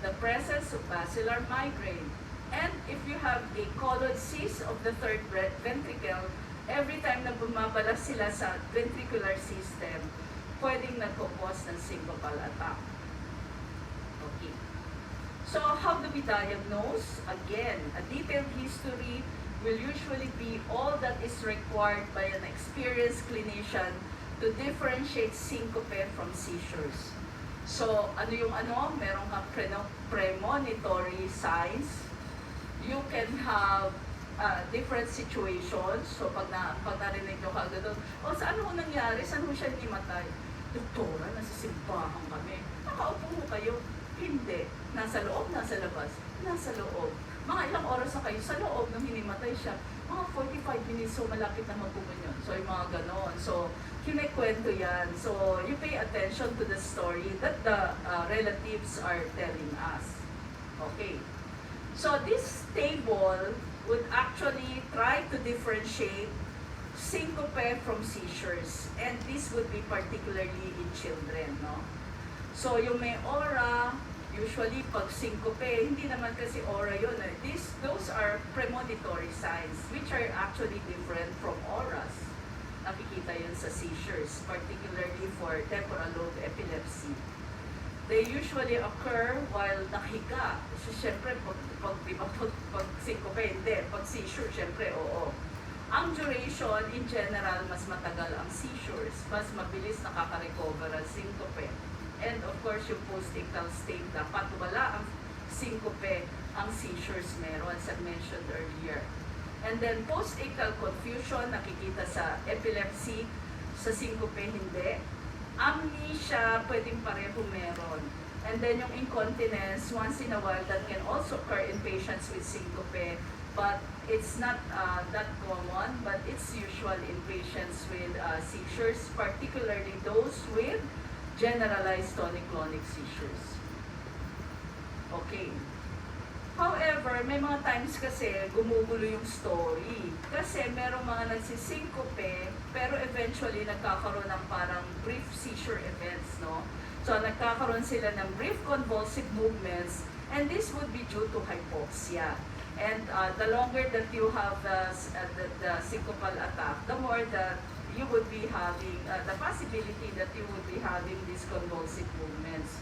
the presence of basilar migraine. And if you have a colloid cyst of the third ventricle, every time na bumabala sila sa ventricular system, pwedeng nagkukos ng syncopal attack. Okay. So how do we diagnose? Again, a detailed history will usually be all that is required by an experienced clinician to differentiate syncope from seizures. So, ano yung ano? Meron kang premonitory signs. You can have different situations. So, pag narinig nyo kagad doon, saan ho nangyari? Saan ho siya hinimatay? Doktora, nasa simbahan kami. Nakaupo ho kayo? Hindi. Nasa loob, nasa labas? Nasa loob. Mga ilang oras na kayo sa loob nung hinimatay siya? Mga 45 minutes, so malapit na magpumunyon. So, yung mga ganon. So, kinikwento yan. So, you pay attention to the story that the relatives are telling us. Okay. So, this table would actually try to differentiate syncope from seizures. And this would be particularly in children, no? So, yung may aura, usually pag syncope, hindi naman kasi aura yun. Those are premonitory signs, which are actually different from auras. Nakikita yun sa seizures, particularly for temporal lobe epilepsy. They usually occur while nakahiga. So, syempre, pag syncope, hindi. Pag seizure, syempre, oo. Ang duration, in general, mas matagal ang seizures. Mas mabilis nakaka-recover ang syncope. And of course, yung post-ictal state, dapat wala ang syncope, ang seizures meron, as I mentioned earlier. And then post-ictal confusion, nakikita sa epilepsy, sa syncope hindi. Amnesia, pwedeng pareho meron. And then yung incontinence, once in a while, that can also occur in patients with syncope, but it's not that common, but it's usual in patients with seizures, particularly those with generalized tonic-clonic seizures. Okay. However, may mga times kasi gumugulo yung story. Kasi merong mga nagsisyncope, pero eventually nagkakaroon ng parang brief seizure events, no? So, nagkakaroon sila ng brief convulsive movements, and this would be due to hypoxia. And the longer that you have the syncopal attack, the more that you would be having, the possibility that you would be having these convulsive movements.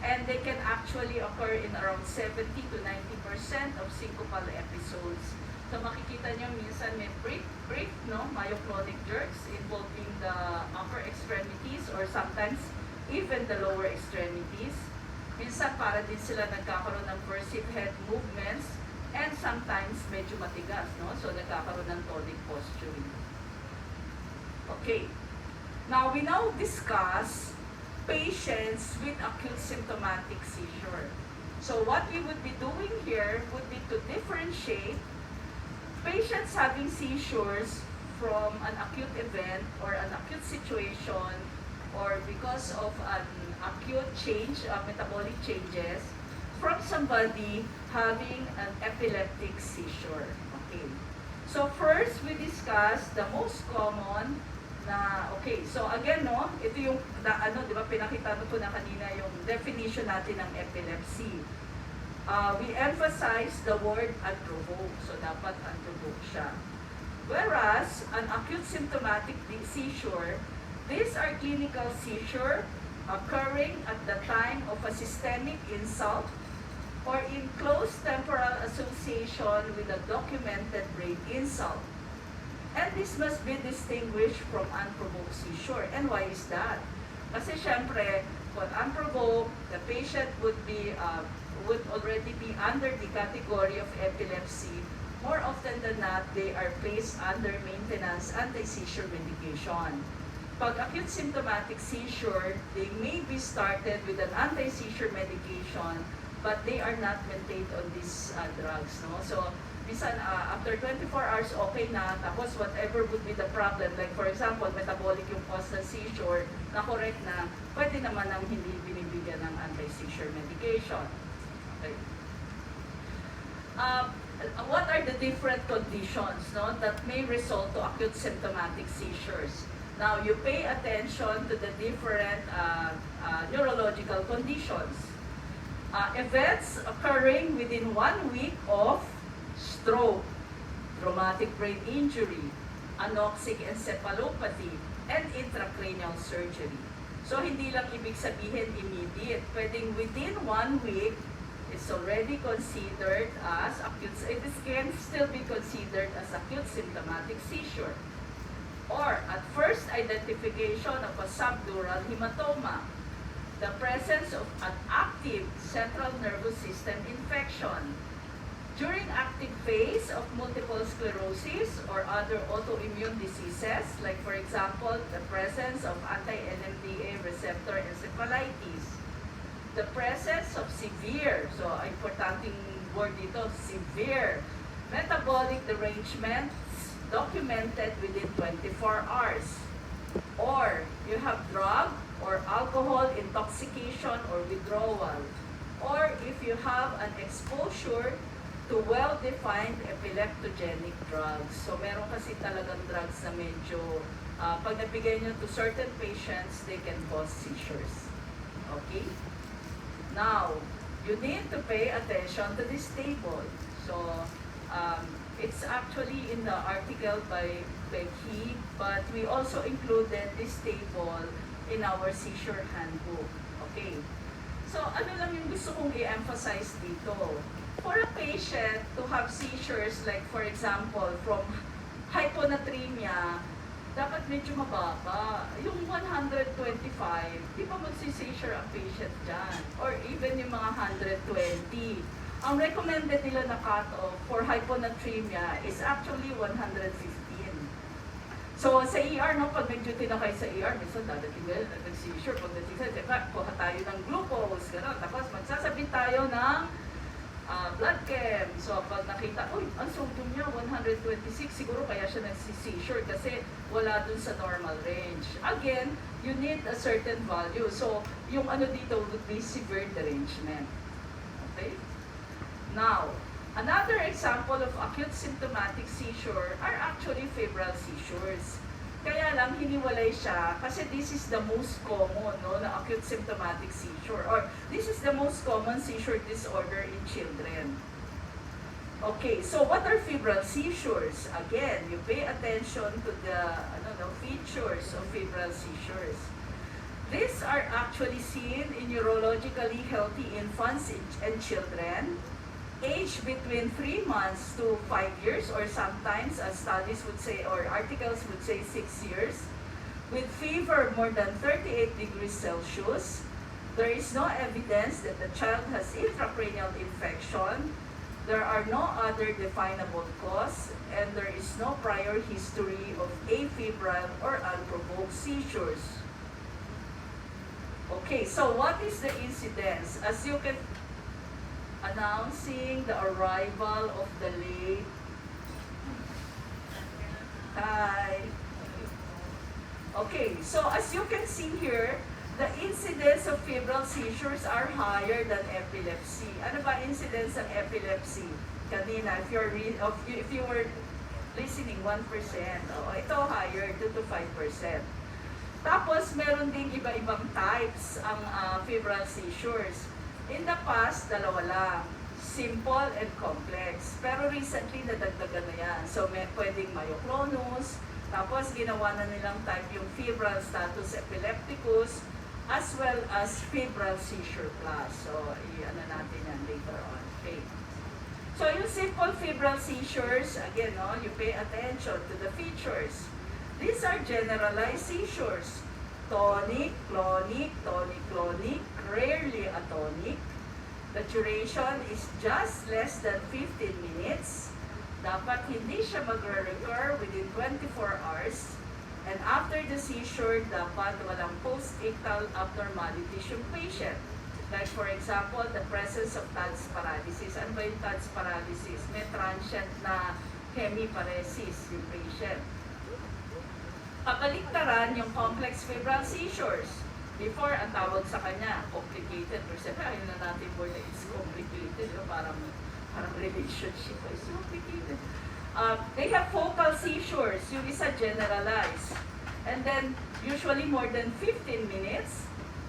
And they can actually occur in around 70 to 90% of syncopal episodes. So makikita nyo minsan may brief, no, myoclonic jerks involving the upper extremities or sometimes even the lower extremities. Minsan para din sila nagkakaroon ng perceived head movements and sometimes medyo matigas, no? So nagkakaroon ng tonic posturing. Okay. Now we now discuss patients with acute symptomatic seizure. So what we would be doing here would be to differentiate patients having seizures from an acute event or an acute situation or because of an acute change, metabolic changes, from somebody having an epileptic seizure. Okay. So first, we discuss the most common okay, so again, no, ito yung, di ba, pinakita ko na kanina yung definition natin ng epilepsy. We emphasize the word unprovoked, so dapat unprovoked siya. Whereas, an acute symptomatic seizure, these are clinical seizure occurring at the time of a systemic insult or in close temporal association with a documented brain insult. And this must be distinguished from unprovoked seizure. And why is that? Kasi syempre, when unprovoked, the patient would already be under the category of epilepsy. More often than not, they are placed under maintenance anti-seizure medication. Pag acute symptomatic seizure, they may be started with an anti-seizure medication, but they are not maintained on these drugs, no? So, minsan, after 24 hours, okay na. Tapos, whatever would be the problem, like for example, metabolic yung cause ng seizure, na-correct na, pwede naman ang hindi binibigyan ng anti-seizure medication. Okay. What are the different conditions, no, that may result to acute symptomatic seizures? Now, you pay attention to the different neurological conditions. Events occurring within 1 week of stroke, traumatic brain injury, anoxic encephalopathy, and intracranial surgery. So, hindi lang ibig sabihin immediate. Pwedeng within 1 week, it's already considered as acute, it can still be considered as acute symptomatic seizure. Or, at first identification of a subdural hematoma. the presence of an active central nervous system infection. During active phase of multiple sclerosis or other autoimmune diseases, like for example, the presence of anti-NMDA receptor encephalitis, the presence of severe, so importanteng word dito, severe metabolic derangements documented within 24 hours, or you have drug or alcohol intoxication or withdrawal, or if you have an exposure to well-defined epileptogenic drugs. So meron kasi talagang drugs na medyo, pag nabigay nyo to certain patients, they can cause seizures. Okay? Now, you need to pay attention to this table. So, it's actually in the article by Becky, but we also included this table in our seizure handbook. Okay? So, ano lang yung gusto kong i-emphasize dito? For a patient to have seizures, like for example, from hyponatremia, dapat medyo mababa. Yung 125, di ba magsi-seizure ang patient dyan? Or even yung mga 120. Ang recommended nila na cutoff for hyponatremia is actually 115. So, sa ER, no, pag nag-duty na kayo sa ER, minsan dadating nila, nag-seizure, pag nag-seizure, kuha tayo ng glucose, gano'n. Tapos magsasabit tayo ng blood chem. So, pag nakita, uy, ang sodium niya, 126, siguro kaya siya nagsi-seizure kasi wala dun sa normal range. Again, you need a certain value. So, yung ano dito would be severe derangement. Okay? Now, another example of acute symptomatic seizure are actually febrile seizures. Kaya lang, hiniwalay siya kasi this is the most common, no, na acute symptomatic seizure, or this is the most common seizure disorder in children. Okay, so what are febrile seizures? Again, you pay attention to the features of febrile seizures. These are actually seen in neurologically healthy infants and children, age between 3 months to 5 years, or sometimes, as studies would say, or articles would say 6 years, with fever more than 38 degrees Celsius. There is no evidence that the child has intracranial infection. There are no other definable cause, and there is no prior history of afebrile or unprovoked seizures. Okay, so what is the incidence? As you can announcing the arrival of the late. Hi. Okay, so as you can see here, the incidence of febrile seizures are higher than epilepsy. Ano ba incidence ng epilepsy? Kanina, if you were listening, 1%. Oh, ito higher, 2 to 5%. Tapos, meron ding iba-ibang types ang febrile seizures. In the past, dalawa lang. Simple and complex. Pero recently, nadagdagan na yan. So, may pwedeng myoclonus. Tapos, ginawa na nilang type yung febrile status epilepticus as well as febrile seizure plus. So, i-ano natin yan later on. Okay. So, yung simple febrile seizures, again, no, you pay attention to the features. These are generalized seizures. Tonic, clonic, tonic-clonic, rarely atonic. The duration is just less than 15 minutes. Dapat hindi siya magre-recur within 24 hours. And after the seizure, dapat walang post-ictal abnormalities yung patient. Like for example, the presence of TADS paralysis. Ano ba yung TADS paralysis? May transient na hemiparesis yung patient. Kabaliktaran yung complex febrile seizures. Before, ang tawag sa kanya, complicated. Pero siyempre, ayun na natin po na it's complicated. Parang relationship is complicated. They have focal seizures. Yung isa generalized. And then, usually more than 15 minutes.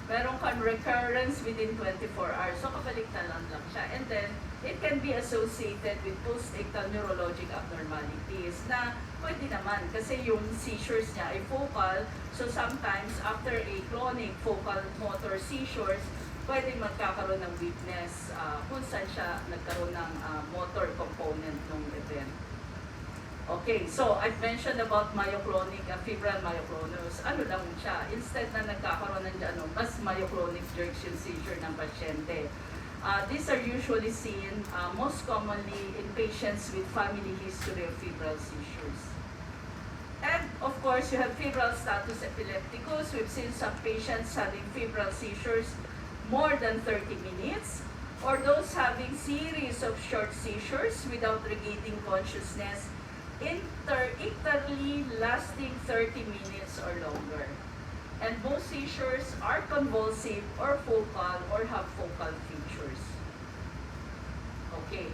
Meron kang recurrence within 24 hours. So, kabaliktaran lang siya. And then, it can be associated with post-ictal neurologic abnormalities na pwede naman kasi yung seizures niya ay focal. So, sometimes, after a clonic focal motor seizures, pwede magkakaroon ng weakness kung saan siya nagkaroon ng motor component ng event. Okay, so I've mentioned about myoclonic, febrile myoclonus. Ano lang siya, instead na nagkakaroon ng mas myoclonic jerks yung seizure ng pasyente. These are usually seen most commonly in patients with family history of febrile seizures. And of course, you have febrile status epilepticus. We've seen some patients having febrile seizures more than 30 minutes, or those having series of short seizures without regaining consciousness, interictally lasting 30 minutes or longer. And most seizures are convulsive or focal or have focal features. Okay.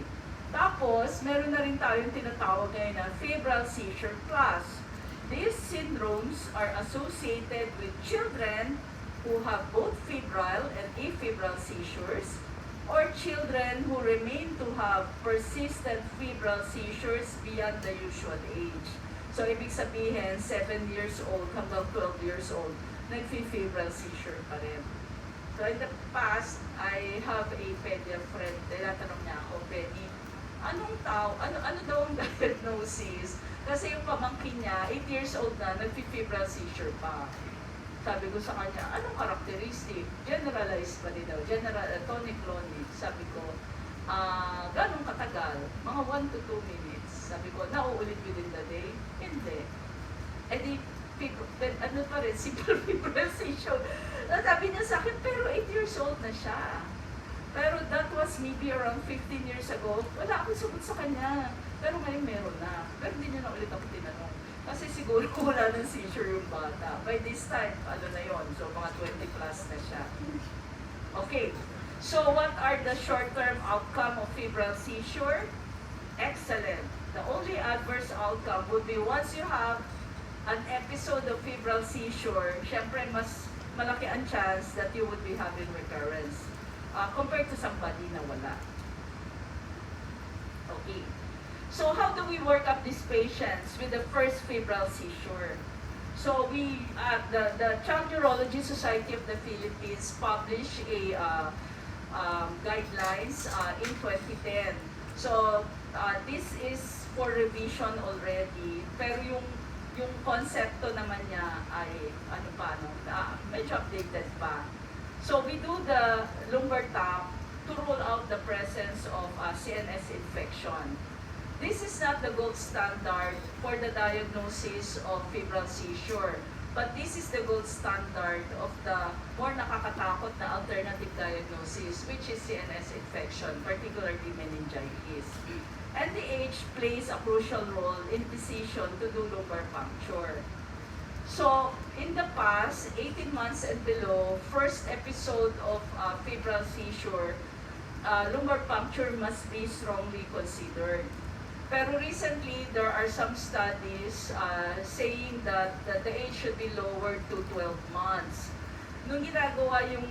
Tapos, meron na rin tayong tinatawag ngayon na febrile seizure class. These syndromes are associated with children who have both febrile and afebrile seizures, or children who remain to have persistent febrile seizures beyond the usual age. So, ibig sabihin, 7 years old hanggang 12 years old, nag-febrile seizure pa rin. So, in the past, I have a pedia friend, tinatanong niya ako, Penny, ano daw ang diagnosis? Kasi yung pamangkin niya, 8 years old na, nag-febrile seizure pa. Sabi ko sa kanya, anong characteristic? Generalized pa din daw, tonic-clonic. Sabi ko, ganong katagal? Mga 1 to 2 minutes. Sabi ko, nauulit within the day? Hindi. Eh di, ano pa rin, simple febrile seizure. Sabi niya sa akin, pero 8 years old na siya. Pero that was maybe around 15 years ago. Wala akong sagot sa kanya. Pero ngayon meron na. Pero hindi niya na ulit ako tinanong. Kasi siguro wala ng seizure yung bata. By this time, ano na yon, so mga 20 plus na siya. Okay. So what are the short-term outcome of febrile seizure? Excellent. The only adverse outcome would be once you have an episode of febrile seizure, syempre mas malaki ang chance that you would be having recurrence compared to somebody na wala. Okay. So how do we work up these patients with the first febrile seizure? So we, the Child Neurology Society of the Philippines published a guidelines in 2010. So this is for revision already, pero yung konsepto naman niya ay medyo updated pa. So we do the lumbar tap to rule out the presence of CNS infection. This is not the gold standard for the diagnosis of febrile seizure, but this is the gold standard of the more nakakatakot na alternative diagnosis, which is CNS infection, particularly meningitis. And the age plays a crucial role in decision to do lumbar puncture. So, in the past, 18 months and below, first episode of febrile seizure, lumbar puncture must be strongly considered. Pero recently, there are some studies saying that the age should be lowered to 12 months. Nung ginagawa yung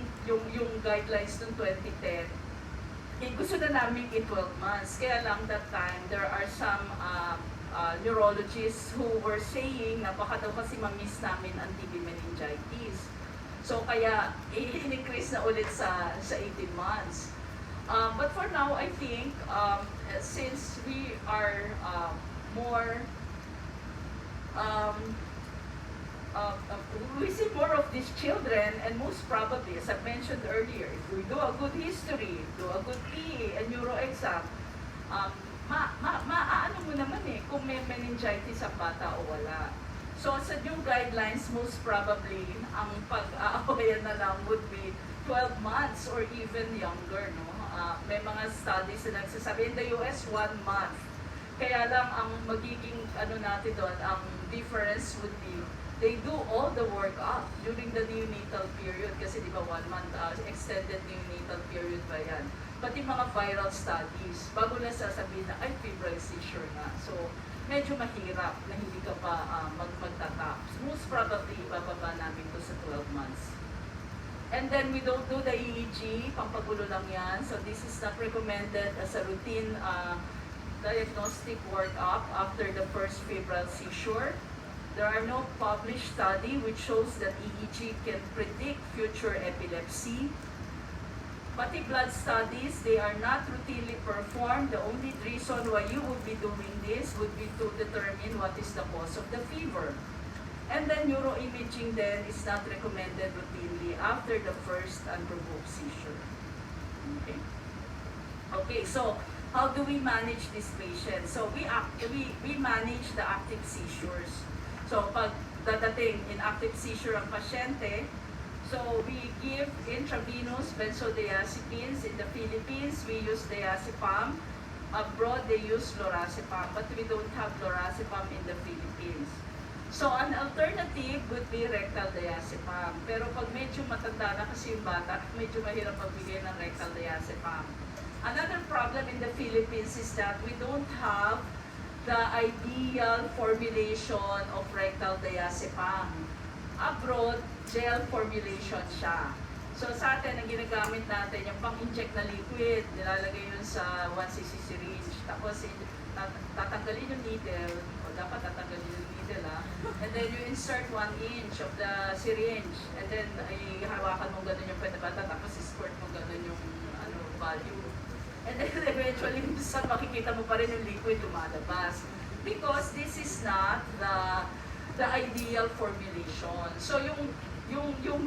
guidelines noong 2010, gusto na namin in 12 months. Kaya lang that time, there are some neurologists who were saying na baka daw kasi ma-miss namin ang TB meningitis. So kaya i-increase na ulit sa 18 months. But for now, I think since we are more we see more of these children, and most probably, as I mentioned earlier, if we do a good history, do a good PE and neuro exam, ano mo naman kung may meningitis ang bata o wala. So sa new guidelines, most probably, ang pag-aawayan na lang would be 12 months or even younger, no? May mga studies na nagsasabi, in the US, 1 month. Kaya lang, ang magiging, natin doon, ang difference would be, they do all the work up during the neonatal period, kasi di ba 1 month, extended neonatal period ba yan? Pati mga viral studies, bago na sasabihin na, ay, febrile seizure na. So, medyo mahirap na hindi ka pa magtatap. Most probably, bababa namin to sa 12 months. And then we don't do the EEG, pampagulo lang yan. So this is not recommended as a routine diagnostic workup after the first febrile seizure. There are no published study which shows that EEG can predict future epilepsy. Pati blood studies, they are not routinely performed. The only reason why you would be doing this would be to determine what is the cause of the fever. And then neuroimaging then is not recommended routinely after the first unprovoked seizure. Okay. Okay, so how do we manage this patient? So we manage the active seizures. So pag dadating in active seizure ang pasyente, so we give intravenous benzodiazepines. In the Philippines, we use diazepam. Abroad, they use lorazepam, but we don't have lorazepam in the Philippines. So, an alternative would be rectal diazepam. Pero pag medyo matanda na kasi yung bata, medyo mahirap magbigay ng rectal diazepam. Another problem in the Philippines is that we don't have the ideal formulation of rectal diazepam. Abroad, gel formulation siya. So, sa atin, ang ginagamit natin, yung pang-inject na liquid, nilalagay yun sa 1cc syringe. Tapos, tatanggalin yung needle, o dapat tatanggalin yung needle and then you insert 1 inch of the syringe, and then hawakan mo gano'n yung pwede-bata, tapos squirt mo gano'n yung value. And then eventually, sa makikita mo pa rin yung liquid lumalabas. Because this is not the ideal formulation. So yung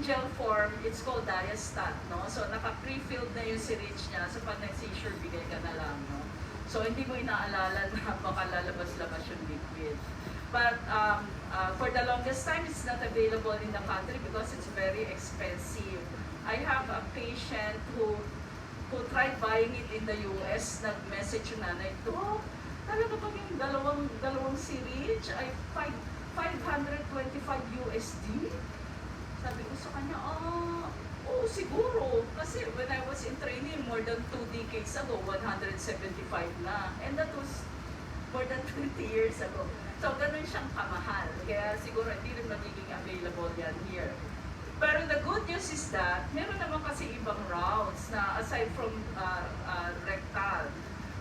gel form, it's called Diastat, no? So naka-pre-filled na yung syringe niya, so pag nag-seizure, bigay ka na lang, no? So hindi mo inaalala na baka lalabas-labas yung liquid. But for the longest time, it's not available in the country because it's very expensive. I have a patient who tried buying it in the US, nag-message yung nanay, Doc, talaga pag yung dalawang syringe ay 525 USD? Sabi ko sa kanya, oh, siguro. Kasi when I was in training more than 2 decades ago, 175 na. And that was more than 20 years ago. So, ganun siyang kamahal. Kaya siguro hindi rin magiging available yan here. Pero the good news is that, meron naman kasi ibang routes na aside from rectal.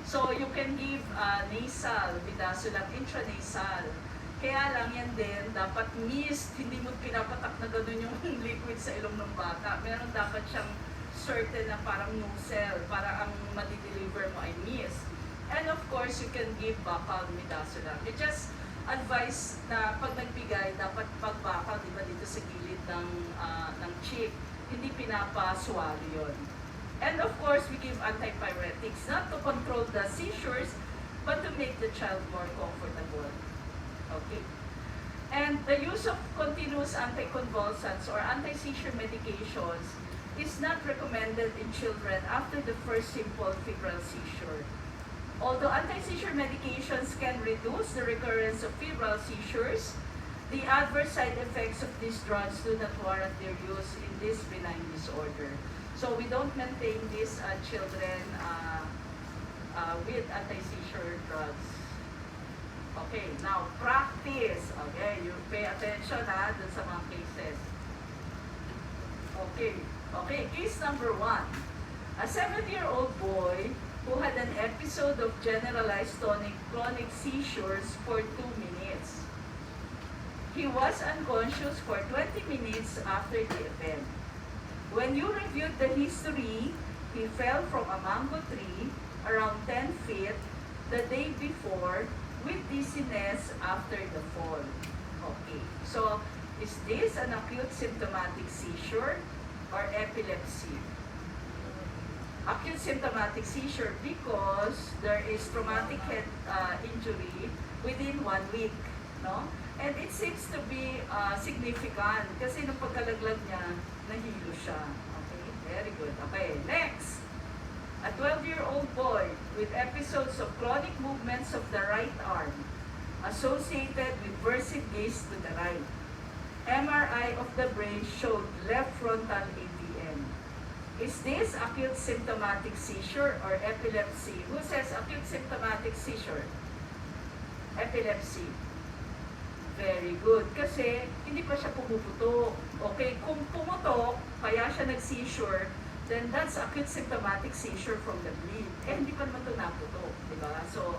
So, you can give nasal, midazolam, intranasal. Kaya lang yan din, dapat mist, hindi mo pinapatak na gano'n yung liquid sa ilong ng bata. Meron dapat siyang certain na parang nozzle, para ang madi-deliver mo ay mist. And of course, you can give bakal midazolam. You just advise na pag nagbigay, dapat pagbakal, di ba, dito sa gilid ng cheek, hindi pinapaswallow yun. And of course, we give antipyretics, not to control the seizures, but to make the child more comfortable. Okay. And the use of continuous anticonvulsants or anti-seizure medications is not recommended in children after the first simple febrile seizure. Although anti-seizure medications can reduce the recurrence of febrile seizures, the adverse side effects of these drugs do not warrant their use in this benign disorder. So we don't maintain these children with anti-seizure drugs. Okay, now practice. Okay, you pay attention dun sa mga cases. Okay, case number 1. A 7-year-old boy who had an episode of generalized tonic-clonic seizures for 2 minutes. He was unconscious for 20 minutes after the event. When you reviewed the history, he fell from a mango tree around 10 feet the day before with dizziness after the fall. Okay, so is this an acute symptomatic seizure or epilepsy? Acute symptomatic seizure because there is traumatic head injury within 1 week, no? And it seems to be significant kasi nung pagkalaglag niya, nahilo siya. Okay, very good. Okay, next. A 12-year-old boy with episodes of chronic movements of the right arm associated with versive gaze to the right. MRI of the brain showed left frontal AVM. Is this acute symptomatic seizure or epilepsy? Who says acute symptomatic seizure? Epilepsy. Very good. Kasi hindi pa siya pumuputok. Okay, kung pumutok, kaya siya nag-seizure, then that's acute symptomatic seizure from the bleed. Eh, hindi pa naman ito naputok, di ba? So,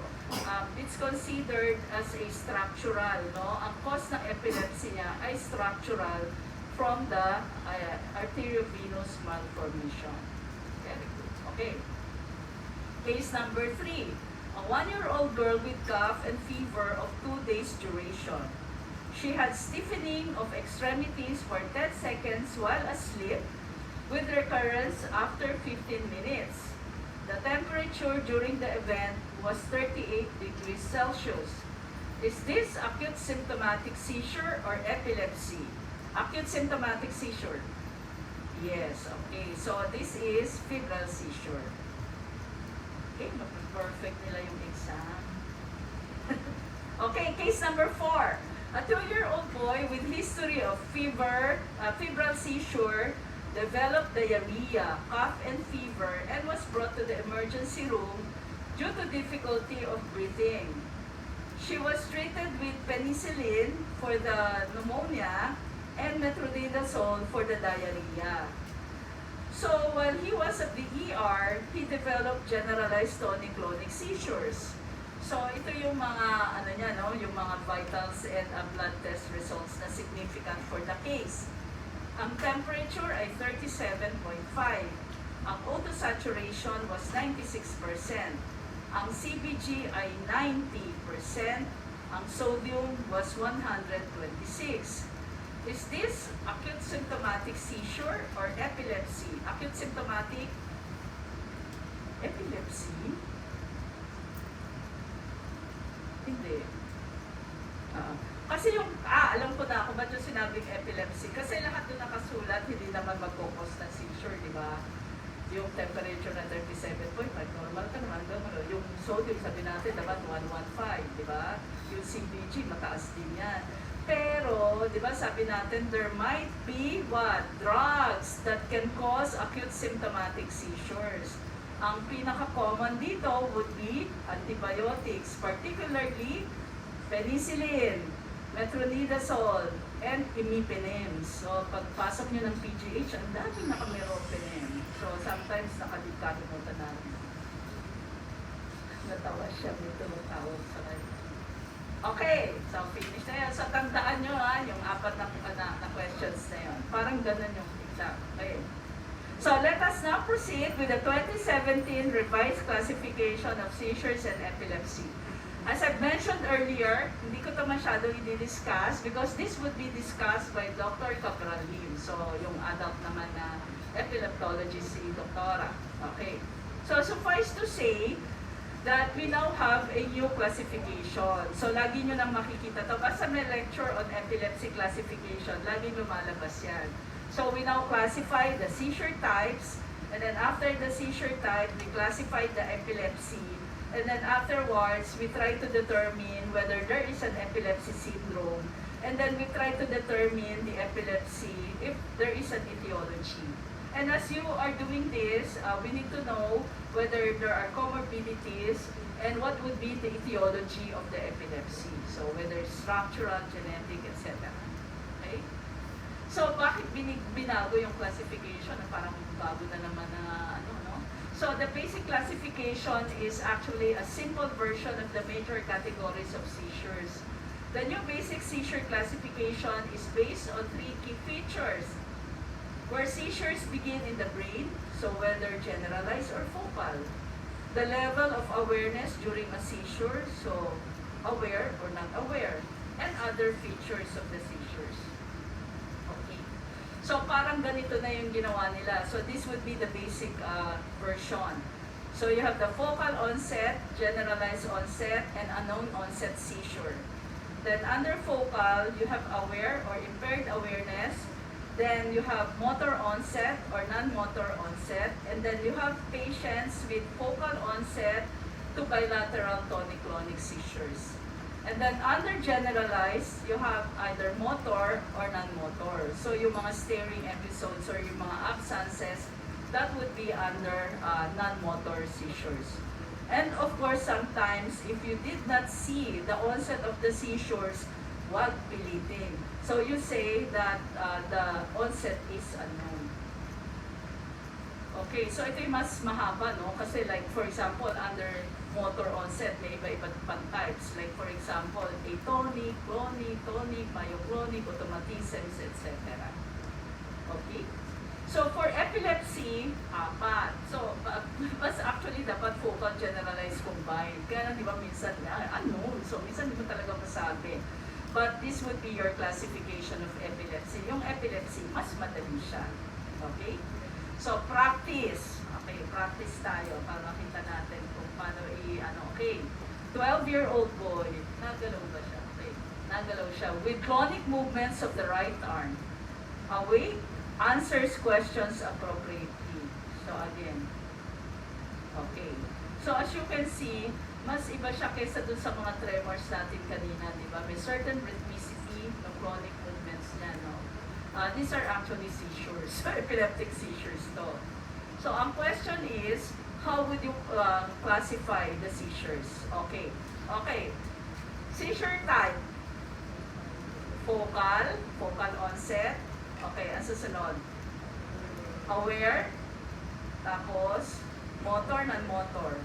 it's considered as a structural, no? Ang cause ng epilepsy niya ay structural from the arteriovenous malformation. Very good. Okay. Case number 3. A 1-year-old girl with cough and fever of 2 days duration. She had stiffening of extremities for 10 seconds while asleep, with recurrence after 15 minutes. The temperature during the event was 38 degrees Celsius. Is this acute symptomatic seizure or epilepsy? Acute symptomatic seizure. Yes, okay. So this is febrile seizure. Okay, perfect nila yung exam. Okay, case number 4. A 2-year-old boy with history of febrile seizure developed diarrhea, cough, and fever and was brought to the emergency room due to difficulty of breathing. She was treated with penicillin for the pneumonia and metronidazole for the diarrhea. So while he was at the ER, he developed generalized tonic-clonic seizures. So ito yung mga yung mga vitals and blood test results na significant for the case. Ang temperature ay 37.5. Ang O2 saturation was 96%. Ang CBG ay 90%. Ang sodium was 126. Is this acute symptomatic seizure or epilepsy? Acute symptomatic epilepsy? Hindi. Kasi yung, alam ko na kung ba't yung sinabing epilepsy. Kasi lahat doon nakasulat, hindi naman magkukos ng seizure, di ba? Yung temperature na 37.5, normal ka naman. Yung sodium, sabi natin, dapat 115, di ba? Yung CBG, mataas din yan. Pero, di ba, sabi natin, there might be what? Drugs that can cause acute symptomatic seizures. Ang pinaka-common dito would be antibiotics, particularly penicillin, metronidazole, and imipenem. So, pagpasok nyo ng PGH, ang daming nakameropenem. So, sometimes nakalimutan natin. Natawa siya, may tumutawag sa kanya. Okay, so finish na yan. So, tandaan nyo yung 4 na questions na yun. Parang ganun yung exam. Okay. So, let us now proceed with the 2017 revised classification of seizures and epilepsy. As I've mentioned earlier, hindi ko ito masyadong i-discuss because this would be discussed by Dr. Cabral Lim. So, yung adult naman na epileptologist si Doktora. Okay. So, suffice to say that we now have a new classification. So, lagi nyo nang makikita ito. Basta may lecture on epilepsy classification, lagi lumalabas yan. So, we now classify the seizure types, and then after the seizure type, we classify the epilepsy. And then afterwards, we try to determine whether there is an epilepsy syndrome. And then we try to determine the epilepsy if there is an etiology. And as you are doing this, we need to know whether there are comorbidities and what would be the etiology of the epilepsy. So whether it's structural, genetic, etc. Okay? So bakit binago yung classification? Parang bago na naman na So the basic classification is actually a simple version of the major categories of seizures. The new basic seizure classification is based on 3 key features, where seizures begin in the brain, so whether generalized or focal. The level of awareness during a seizure, so aware or not aware, and other features of the seizures. Okay. So parang ganito na yung ginawa nila. So this would be the basic version. So you have the focal onset, generalized onset, and unknown onset seizure. Then under focal, you have aware or impaired awareness. Then you have motor onset or non-motor onset. And then you have patients with focal onset to bilateral tonic-clonic seizures. And then under generalized, you have either motor or non-motor. So yung mga staring episodes or yung mga absences, that would be under non-motor seizures. And of course, sometimes, if you did not see the onset of the seizures, huwag pilitin. So you say that the onset is unknown. Okay, so ito yung mas mahaba, no? Kasi like, for example, under motor onset, may iba-iba pang types. Like for example, atonic, clonic, myoclonic, automatisms, etc. Okay? So for epilepsy, 4. So, mas actually dapat focal, generalized, combined. Kaya di ba minsan, unknown. So minsan di mo talaga masabi. But this would be your classification of epilepsy. Yung epilepsy, mas madali siya. Okay? So, practice. Okay, practice tayo para makita natin kung paano okay. 12-year-old boy, nagalaw ba siya? Okay, nagalaw siya with clonic movements of the right arm. Awake, answers questions appropriately. So, again. Okay. So, as you can see, mas iba siya kaysa dun sa mga tremors natin kanina, di ba? May certain rhythmicity ng clonic movements niya, no? These are actually seizures, epileptic seizures to. So, ang question is, how would you classify the seizures? Okay. Okay. Seizure type. Focal onset. Okay, ang susunod. Aware. Tapos, motor, non-motor.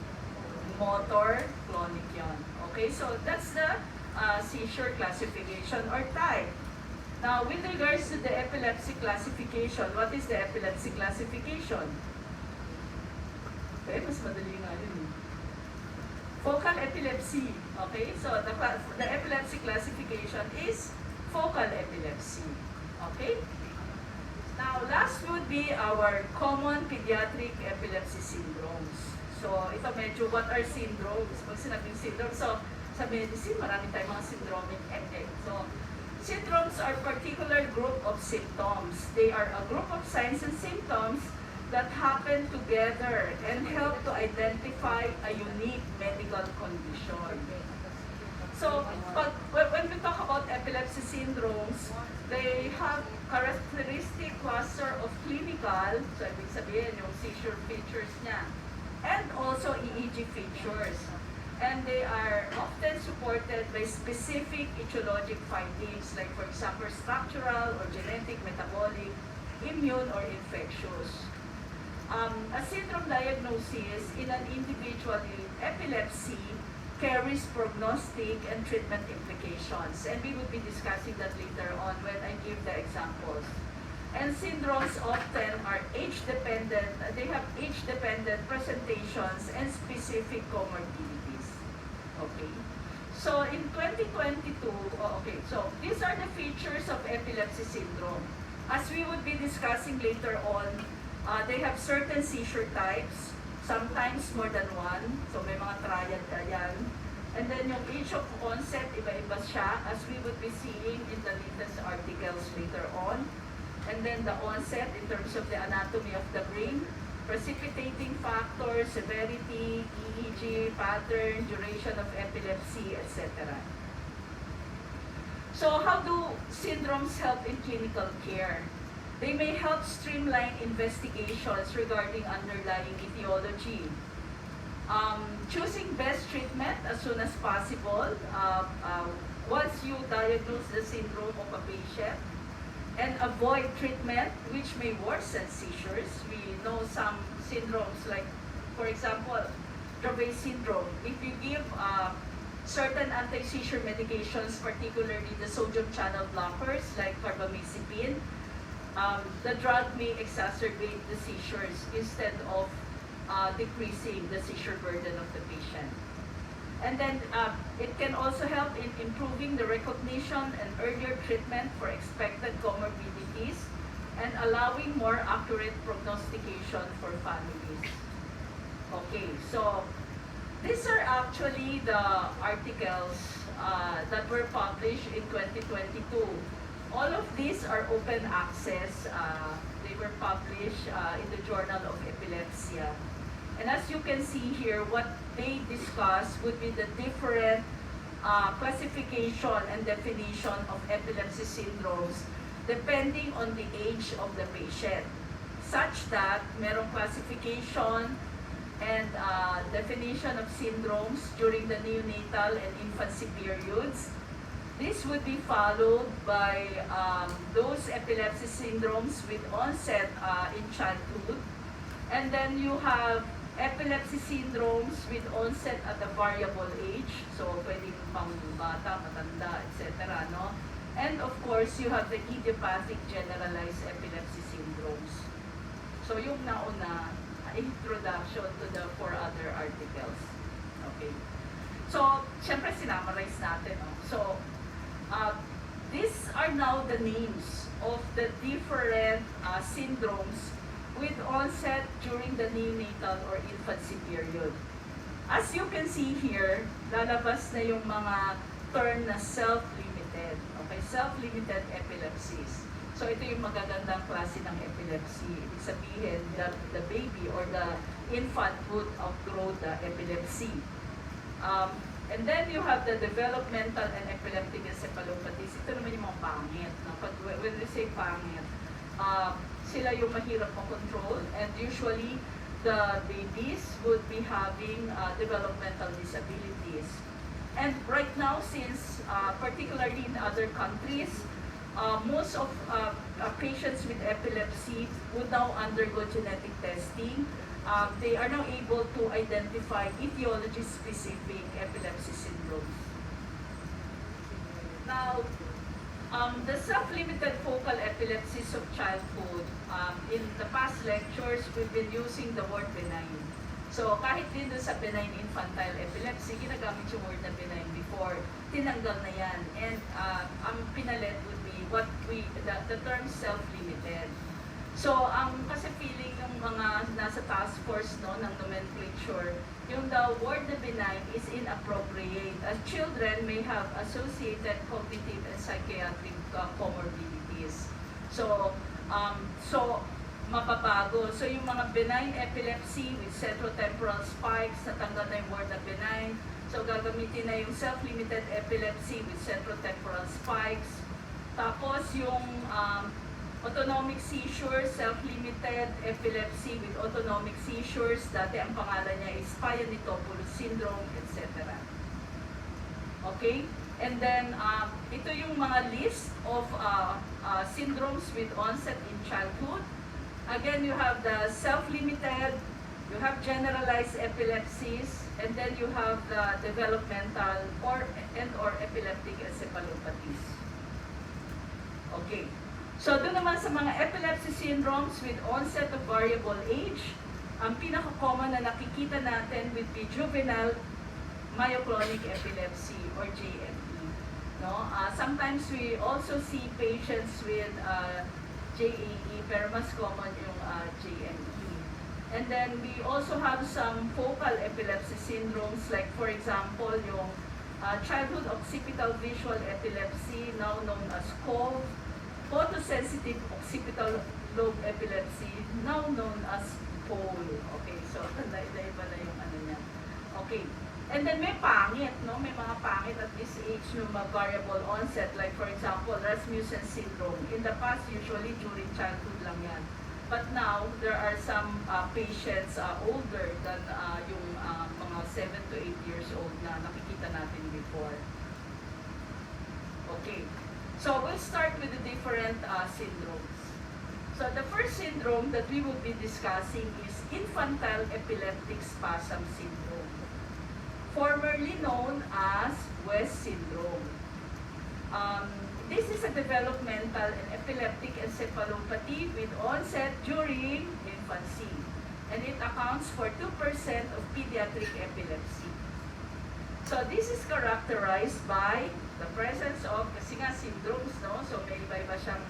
Motor, clonic yon. Okay, so that's the seizure classification or type. Now, with regards to the epilepsy classification, what is the epilepsy classification? Okay, mas madali nga yun. Focal epilepsy. Okay, so the epilepsy classification is focal epilepsy. Okay? Now, last would be our common pediatric epilepsy syndromes. So, ito medyo, what are syndromes? Pag sinabing syndrome, so sa medicine, marami tayong mga syndromic effect. So, syndromes are particular group of symptoms. They are a group of signs and symptoms that happen together and help to identify a unique medical condition. So, when we talk about epilepsy syndromes, they have characteristic cluster of clinical, so ibig sabihin yung seizure features niya, and also EEG features. And they are often supported by specific etiologic findings, like for example, structural or genetic, metabolic, immune, or infectious. A syndrome diagnosis in an individual with epilepsy carries prognostic and treatment implications. And we will be discussing that later on when I give the examples. And syndromes often are age-dependent. They have age-dependent presentations and specific comorbidities. Okay. So in 2022, so these are the features of epilepsy syndrome. As we would be discussing later on, they have certain seizure types, sometimes more than one. So may mga triad yan. And then yung age of onset, iba-iba siya, as we would be seeing in the latest articles later on. And then the onset in terms of the anatomy of the brain, precipitating factors, severity, EEG, pattern, duration of epilepsy, etc. So how do syndromes help in clinical care? They may help streamline investigations regarding underlying etiology. Choosing best treatment as soon as possible once you diagnose the syndrome of a patient, and avoid treatment which may worsen seizures. We know some syndromes like, for example, Dravet syndrome. If you give certain anti-seizure medications, particularly the sodium channel blockers like carbamazepine, the drug may exacerbate the seizures instead of decreasing the seizure burden of the patient. And then it can also help in improving the recognition and earlier treatment for expected comorbidities and allowing more accurate prognostication for families. Okay, so these are actually the articles that were published in 2022. All of these are open access. They were published in the Journal of Epilepsy. And as you can see here, what they discuss would be the different classification and definition of epilepsy syndromes depending on the age of the patient, such that merong classification and definition of syndromes during the neonatal and infancy periods. This would be followed by those epilepsy syndromes with onset in childhood. And then you have epilepsy syndromes with onset at a variable age. So, pwedeng pang bata, matanda, etc. No? And of course, you have the idiopathic generalized epilepsy syndromes. So, yung nauna, introduction to the 4 other articles. Okay. So, syempre sinamarize natin. No? So, Uh, these are now the names of the different syndromes with onset during the neonatal or infancy period. As you can see here, lalabas na yung mga term na self-limited. Okay, self-limited epilepsies. So ito yung magagandang klase ng epilepsy. Ibig sabihin, the baby or the infant would outgrow the epilepsy. And then you have the developmental and epileptic encephalopathies. Ito naman yung mga pangit. No? When we say pangit, sila yung mahirap control, and usually the babies would be having developmental disabilities. And right now, since particularly in other countries, most of patients with epilepsy would now undergo genetic testing. They are now able to identify etiology-specific epilepsy syndromes. Now, the self-limited focal epilepsies of childhood, in the past lectures, we've been using the word benign. So, kahit din doon sa benign infantile epilepsy, ginagamit yung word na benign before, tinanggal na yan. And ang pinalit would be the term self-limited. So, kasi feeling ng mga nasa task force no, ng nomenclature, yung the word na benign is inappropriate, as children may have associated cognitive and psychiatric comorbidities. So, mapabago. So, yung mga benign epilepsy with centrotemporal spikes, natanggal na yung word na benign. So, gagamitin na yung self-limited epilepsy with centrotemporal spikes. Tapos, yung autonomic seizures, self-limited epilepsy with autonomic seizures, dati ang pangalan niya is Pianitopoulos syndrome, etc. Okay? And then, ito yung mga list of syndromes with onset in childhood. Again, you have the self-limited, you have generalized epilepsies, and then you have the developmental or epileptic encephalopathies. Okay. So, doon naman sa mga epilepsy syndromes with onset of variable age, ang pinaka-common na nakikita natin would be juvenile myoclonic epilepsy or JME. No? Sometimes we also see patients with JAE, pero mas common yung JME. And then we also have some focal epilepsy syndromes, like for example, yung childhood occipital visual epilepsy, now known as COV, photosensitive occipital lobe epilepsy, now known as POL. Okay, so iba na yung ano niya. Okay, and then may pangit, no? May mga pangit at this age yung variable onset, like for example, Rasmussen syndrome. In the past, usually during childhood lang yan. But now, there are some patients older than yung mga 7 to 8 years old na nakikita natin before. Okay. So, we'll start with the different syndromes. So, the first syndrome that we will be discussing is infantile epileptic spasm syndrome, formerly known as West syndrome. This is a developmental and epileptic encephalopathy with onset during infancy, and it accounts for 2% of pediatric epilepsy. So, this is characterized by the presence of, kasi nga syndromes, no? So, may iba-iba siyang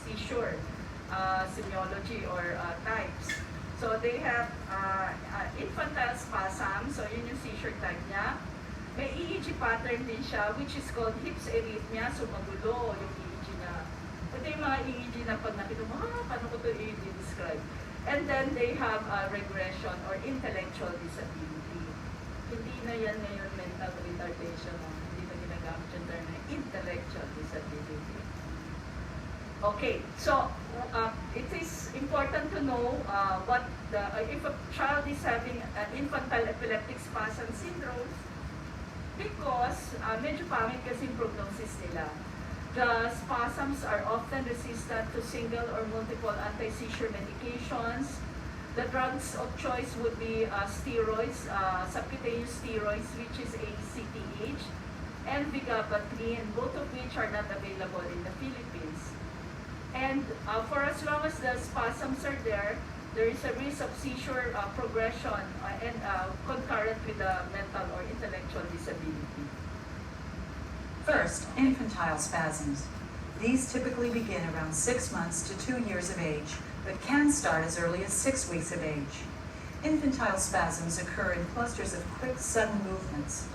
seizure, semiology or types. So, they have infantile spasm, so yun yung seizure type niya. May EEG pattern din siya, which is called hips arrhythmia, so magulo yung EEG niya. Ito yung mga EEG na pag nakita mo, paano ko ito i-describe? And then, they have regression or intellectual disability. Hindi na yan ngayon mental retardation, no? Yung term na intellectual disability. Okay, so it is important to know what if a child is having infantile epileptic spasm syndrome, because medyo pangit kasi yung prognosis nila. The spasms are often resistant to single or multiple anti-seizure medications. The drugs of choice would be steroids, subcutaneous steroids, which is ACTH, and vigabatrin, both of which are not available in the Philippines. And for as long as the spasms are there is a risk of seizure progression and concurrent with the mental or intellectual disability. First, infantile spasms. These typically begin around 6 months to 2 years of age, but can start as early as 6 weeks of age. Infantile spasms occur in clusters of quick, sudden movements.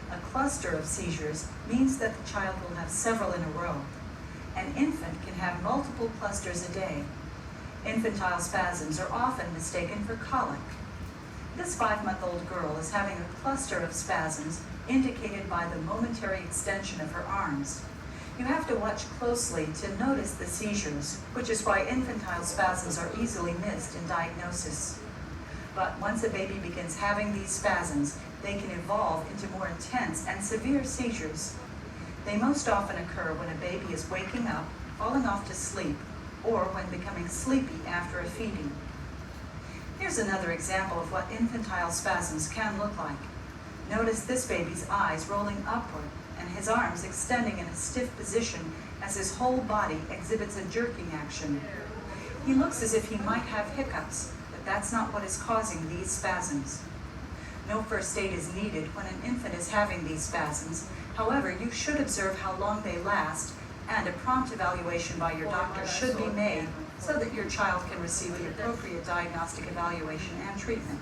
A cluster of seizures means that the child will have several in a row. An infant can have multiple clusters a day. Infantile spasms are often mistaken for colic. This 5-month-old girl is having a cluster of spasms indicated by the momentary extension of her arms. You have to watch closely to notice the seizures, which is why infantile spasms are easily missed in diagnosis. But once a baby begins having these spasms, they can evolve into more intense and severe seizures. They most often occur when a baby is waking up, falling off to sleep, or when becoming sleepy after a feeding. Here's another example of what infantile spasms can look like. Notice this baby's eyes rolling upward and his arms extending in a stiff position as his whole body exhibits a jerking action. He looks as if he might have hiccups, but that's not what is causing these spasms. No first aid is needed when an infant is having these spasms. However, you should observe how long they last, and a prompt evaluation by your doctor should be made so that your child can receive the appropriate diagnostic evaluation and treatment.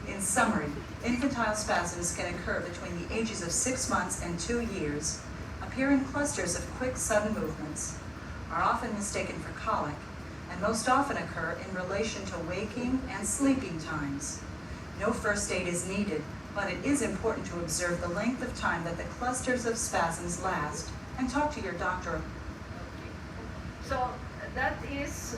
In summary, infantile spasms can occur between the ages of 6 months and 2 years, appear in clusters of quick, sudden movements, are often mistaken for colic, and most often occur in relation to waking and sleeping times. No first aid is needed, but it is important to observe the length of time that the clusters of spasms last and talk to your doctor. So that is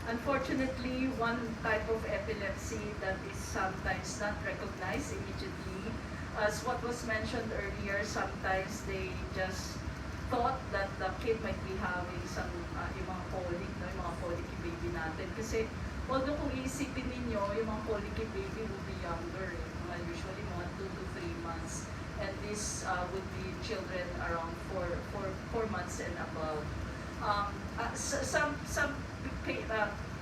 unfortunately one type of epilepsy that is sometimes not recognized immediately. As what was mentioned earlier, sometimes they just thought that the kid might be having some yung mga colic, no? Yung mga colicky baby natin. Kasi although kung iisipin ninyo, yung mga colicky baby will be younger, usually mga 2 to 3 months. And this would be children around 4 months and above. Some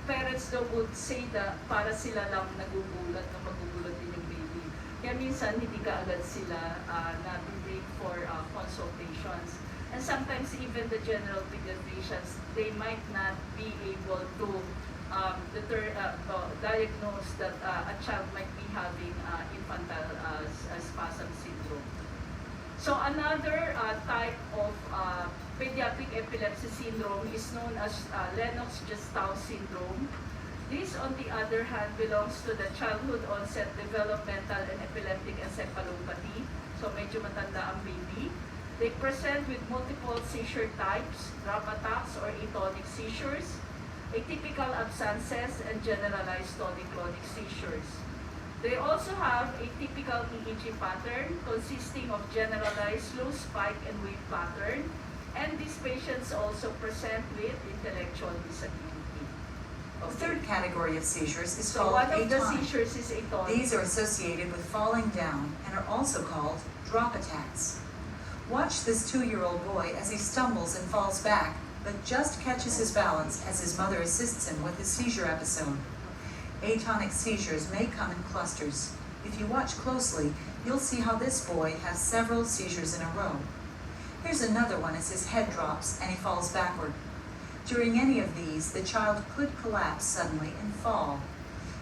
parents though would say that para sila lang nagugulat na magugulat din yung baby. Kaya minsan hindi kaagad sila nabibig for consultations. And sometimes even the general pediatricians, they might not be able to diagnose that a child might be having infantile spasm syndrome. So another type of pediatric epilepsy syndrome is known as Lennox-Gastaut syndrome. This, on the other hand, belongs to the childhood onset developmental and epileptic encephalopathy. So medyo matanda ang baby. They present with multiple seizure types, drop attacks or atonic seizures, atypical absences, and generalized tonic-clonic seizures. They also have a typical EEG pattern consisting of generalized slow spike and wave pattern, and these patients also present with intellectual disability. The third category of seizures is So called one of the atonic. seizures is atonic. These are associated with falling down and are also called drop attacks. Watch this 2-year-old boy as he stumbles and falls back, but just catches his balance as his mother assists him with his seizure episode. Atonic seizures may come in clusters. If you watch closely, you'll see how this boy has several seizures in a row. Here's another one as his head drops and he falls backward. During any of these, the child could collapse suddenly and fall.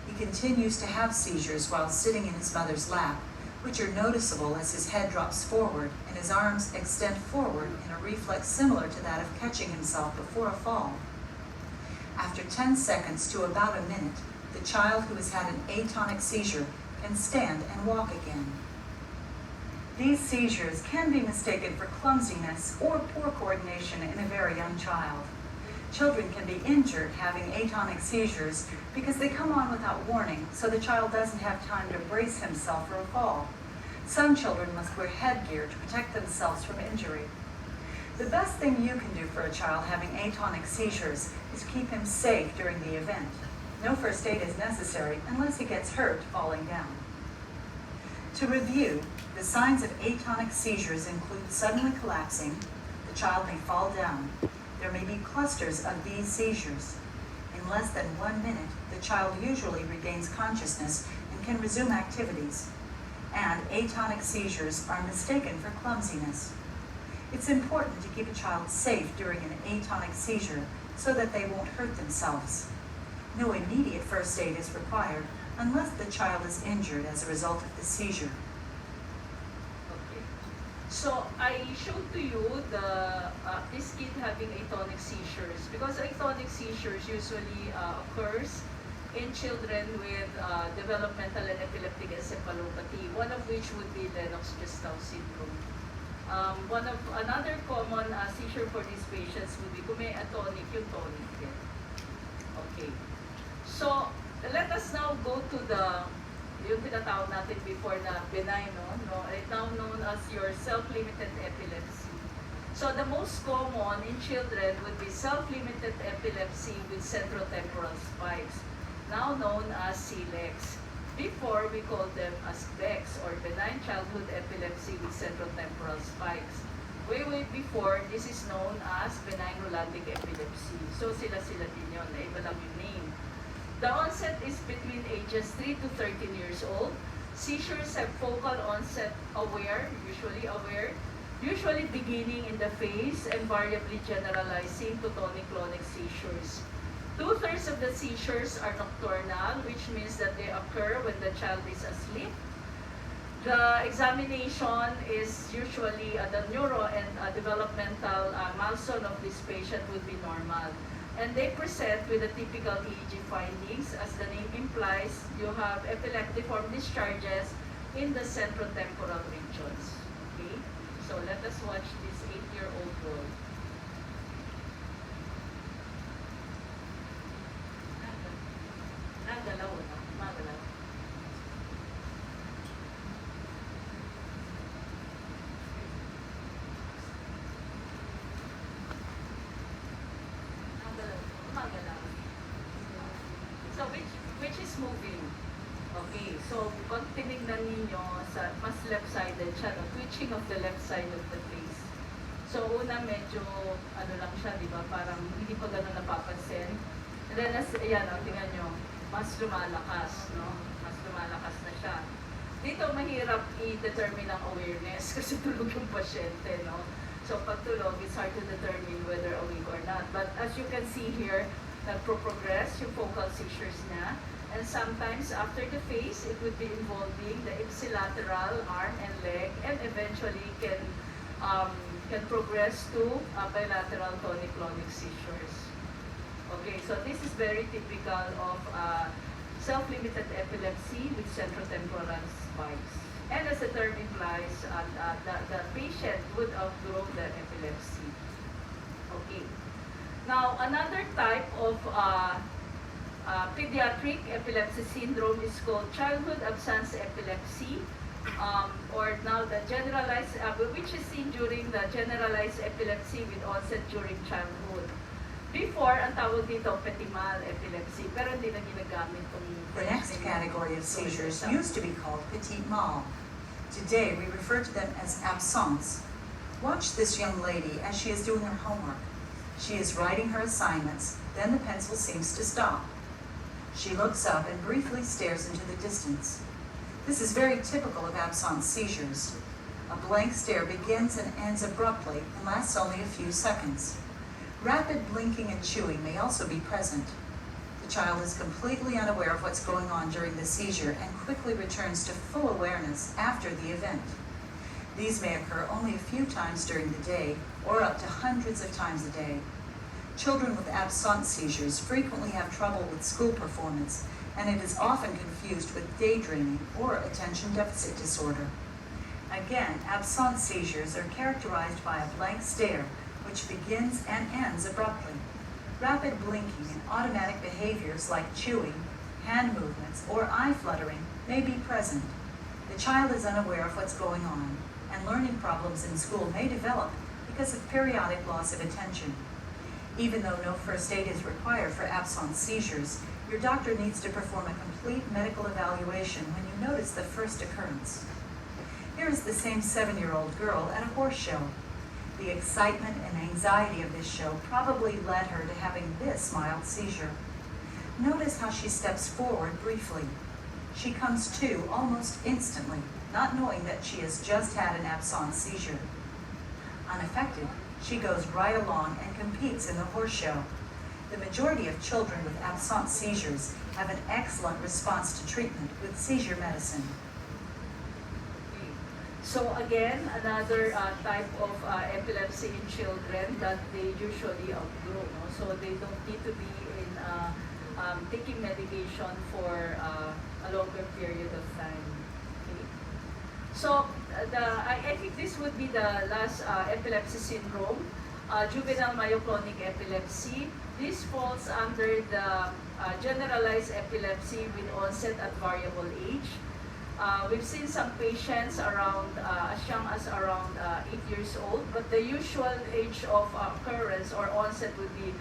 He continues to have seizures while sitting in his mother's lap, which are noticeable as his head drops forward and his arms extend forward in a reflex similar to that of catching himself before a fall. After 10 seconds to about a minute, the child who has had an atonic seizure can stand and walk again. These seizures can be mistaken for clumsiness or poor coordination in a very young child. Children can be injured having atonic seizures because they come on without warning, so the child doesn't have time to brace himself for a fall. Some children must wear headgear to protect themselves from injury. The best thing you can do for a child having atonic seizures is keep him safe during the event. No first aid is necessary unless he gets hurt falling down. To review, the signs of atonic seizures include suddenly collapsing, the child may fall down. There may be clusters of these seizures. In less than 1 minute, the child usually regains consciousness and can resume activities. And atonic seizures are mistaken for clumsiness. It's important to keep a child safe during an atonic seizure so that they won't hurt themselves. No immediate first aid is required unless the child is injured as a result of the seizure. Okay. So I showed to you this kid having atonic seizures because atonic seizures usually occurs in children with developmental and epileptic encephalopathy, one of which would be Lennox-Gastaut syndrome. Another common seizure for these patients would be kung may atonic, yung tonic din. Okay. So, let us now go to yung tinatawag natin before na benign, now known as your self-limited epilepsy. So, the most common in children would be self-limited epilepsy with centrotemporal spikes, now known as CLEX. Before, we called them as BEX, or benign childhood epilepsy with centrotemporal spikes. Way before, this is known as benign Rolandic epilepsy. So, sila-sila din yun. Iba lang yung name. The onset is between ages 3 to 13 years old. Seizures have focal onset usually beginning in the face and variably generalizing to tonic-clonic seizures. 2/3 of the seizures are nocturnal, which means that they occur when the child is asleep. The examination is usually the neuro and developmental milestone of this patient would be normal. And they present with the typical EEG findings. As the name implies, you have epileptiform discharges in the centrotemporal regions. Okay? So let us watch this 8-year-old girl. Nagalaw na. Magalaw. So which is moving? Okay, so pag tinignan ninyo sa mas left-sided siya, no? Twitching of the left side of the face. So una medyo ano lang siya, di ba? Parang hindi pa gano'n napapansin. And then ayan, tingnan nyo, mas lumalakas, no? Mas lumalakas na siya. Dito mahirap i-determine ang awareness kasi tulog yung pasyente, no? So pag tulog, it's hard to determine whether awake or not. But as you can see here, nagpo-progress yung focal seizures niya. And sometimes after the face, it would be involving the ipsilateral arm and leg, and eventually can progress to bilateral tonic-clonic seizures. Okay, so this is very typical of self-limited epilepsy with centrotemporal spikes. And as the term implies, the patient would outgrow the epilepsy. Okay. Now, another type of pediatric epilepsy syndrome is called childhood absence epilepsy, or now the generalized, which is seen during the generalized epilepsy with onset during childhood. Before, ang tawag dito petimal epilepsy, pero hindi na ginagamit itong The next category of seizures used to be called petit mal. Today, we refer to them as absence. Watch this young lady as she is doing her homework. She is writing her assignments, then the pencil seems to stop. She looks up and briefly stares into the distance. This is very typical of absence seizures. A blank stare begins and ends abruptly and lasts only a few seconds. Rapid blinking and chewing may also be present. The child is completely unaware of what's going on during the seizure and quickly returns to full awareness after the event. These may occur only a few times during the day or up to hundreds of times a day. Children with absence seizures frequently have trouble with school performance, and it is often confused with daydreaming or attention deficit disorder. Again, absence seizures are characterized by a blank stare, which begins and ends abruptly. Rapid blinking and automatic behaviors like chewing, hand movements, or eye fluttering may be present. The child is unaware of what's going on, and learning problems in school may develop because of periodic loss of attention. Even though no first aid is required for absence seizures, your doctor needs to perform a complete medical evaluation when you notice the first occurrence. Here is the same 7-year-old girl at a horse show. The excitement and anxiety of this show probably led her to having this mild seizure. Notice how she steps forward briefly. She comes to almost instantly, not knowing that she has just had an absence seizure. Unaffected, she goes right along and competes in the horse show. The majority of children with absence seizures have an excellent response to treatment with seizure medicine. So again, another type of epilepsy in children that they usually outgrow. No? So they don't need to be in taking medication for a longer period of time. Okay? So I think this would be the last epilepsy syndrome, juvenile myoclonic epilepsy. This falls under the generalized epilepsy with onset at variable age. We've seen some patients around as young as around 8 years old, but the usual age of occurrence or onset would be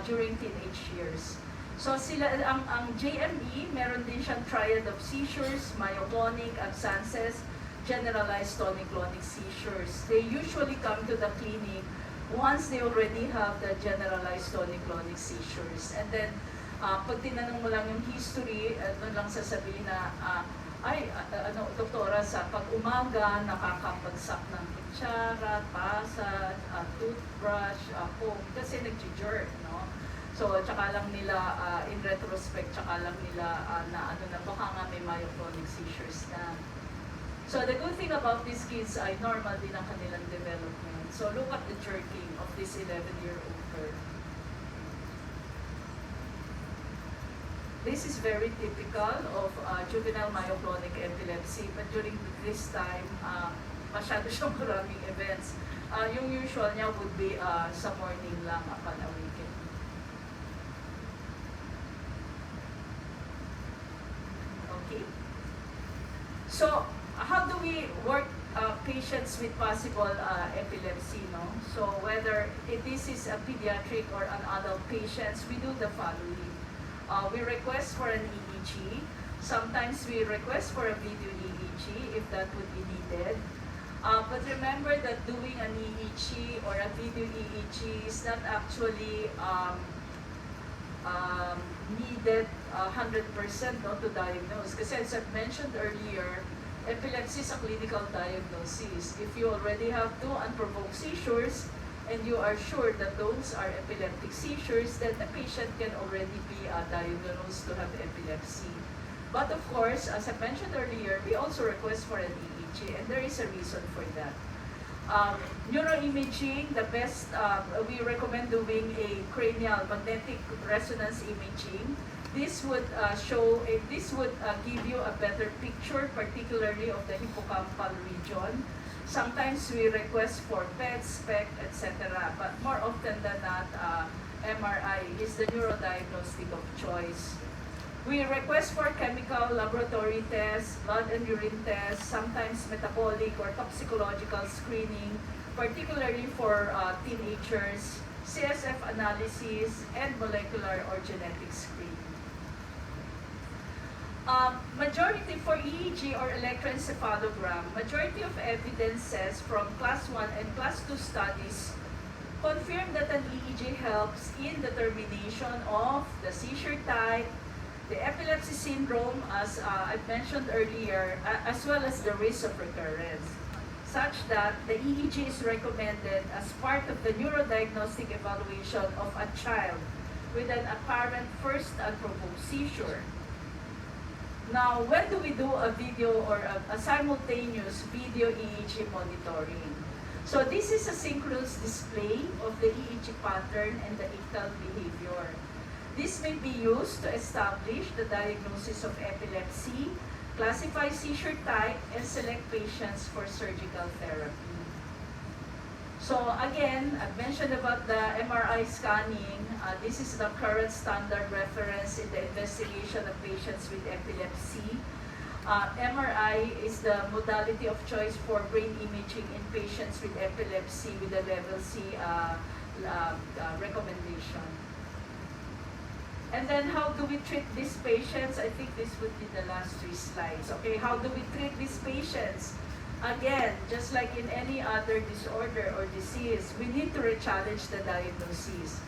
during teenage years. So sila, ang JME, meron din siyang triad of seizures, myoclonic, abscences, generalized tonic-clonic seizures. They usually come to the clinic once they already have the generalized tonic-clonic seizures. And then, pag tinanong mo lang yung history, doon lang sasabihin na, doktora, sa pag-umaga, nakakapagsak ng kutsara, pasa, toothbrush, comb, kasi nag-jerk, no? So, tsaka lang nila, in retrospect, tsaka lang nila na baka nga may myoclonic seizures na. So, the good thing about these kids ay normal din ang kanilang development. So, look at the jerking of this 11-year-old girl. This is very typical of juvenile myoclonic epilepsy, but during this time, masyado siyang maraming events. Yung usual niya would be sa morning lang upon awakening. Okay. So, how do we work patients with possible epilepsy, no? So, whether this is a pediatric or an adult patients, we do the following. We request for an EEG. Sometimes we request for a video EEG if that would be needed. But remember that doing an EEG or a video EEG is not actually needed 100% no, to diagnose. Kasi as I've mentioned earlier, epilepsy is a clinical diagnosis. If you already have 2 unprovoked seizures, and you are sure that those are epileptic seizures, then the patient can already be diagnosed to have epilepsy. But of course, as I mentioned earlier, we also request for an EEG, and there is a reason for that. Neuroimaging, the best, we recommend doing a cranial magnetic resonance imaging. This would give you a better picture, particularly of the hippocampal region. Sometimes we request for PET, SPECT, etc. But more often than not, MRI is the neurodiagnostic of choice. We request for chemical laboratory tests, blood and urine tests, sometimes metabolic or toxicological screening, particularly for teenagers, CSF analysis, and molecular or genetic screening. Majority for EEG or electroencephalogram, majority of evidences from class 1 and class 2 studies confirm that an EEG helps in determination of the seizure type, the epilepsy syndrome, as I mentioned earlier, as well as the risk of recurrence, such that the EEG is recommended as part of the neurodiagnostic evaluation of a child with an apparent first unprovoked seizure. Now, when do we do a video or a simultaneous video EEG monitoring? So this is a synchronous display of the EEG pattern and the ictal behavior. This may be used to establish the diagnosis of epilepsy, classify seizure type, and select patients for surgical therapy. So again, I've mentioned about the MRI scanning. This is the current standard reference in the investigation of patients with epilepsy. MRI is the modality of choice for brain imaging in patients with epilepsy with a level C recommendation. And then how do we treat these patients? I think this would be the last 3 slides. Okay, how do we treat these patients? Again, just like in any other disorder or disease, we need to re-challenge the diagnosis.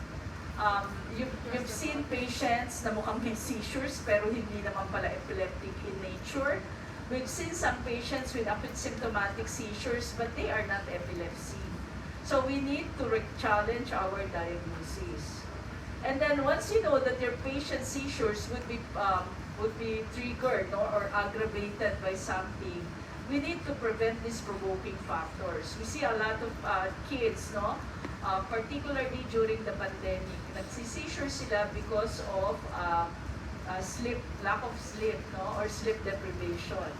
You've seen patients na mukhang may seizures pero hindi naman pala epileptic in nature. We've seen some patients with acute symptomatic seizures but they are not epilepsy. So we need to challenge our diagnosis. And then once you know that your patient's seizures would be triggered, no, or aggravated by something, we need to prevent these provoking factors. We see a lot of kids, no, particularly during the pandemic, nagsi-seizure sila because of lack of sleep, no, or sleep deprivation.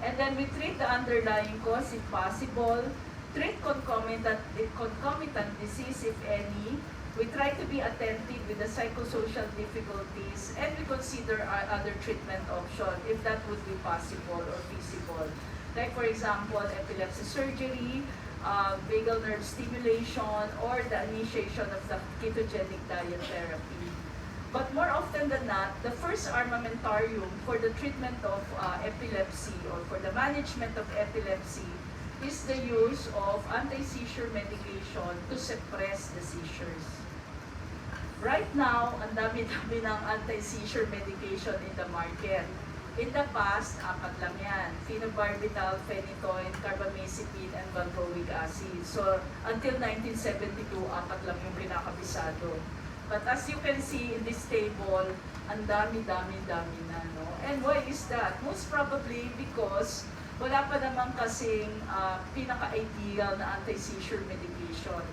And then we treat the underlying cause if possible, treat concomitant disease if any. We try to be attentive with the psychosocial difficulties, and we consider other treatment options if that would be possible or feasible. Like for example, epilepsy surgery, vagal nerve stimulation, or the initiation of the ketogenic diet therapy. But more often than not, the first armamentarium for the treatment of epilepsy or for the management of epilepsy is the use of anti-seizure medication to suppress the seizures. Right now, ang dami-dami ng anti-seizure medication in the market. In the past, 4 lang yan. Phenobarbital, phenytoin, carbamazepine, and valproic acid. So, until 1972, 4 lang yung pinakabisado. But as you can see in this table, ang dami-dami na, no? And why is that? Most probably because wala pa naman kasing pinaka-ideal na anti-seizure medication.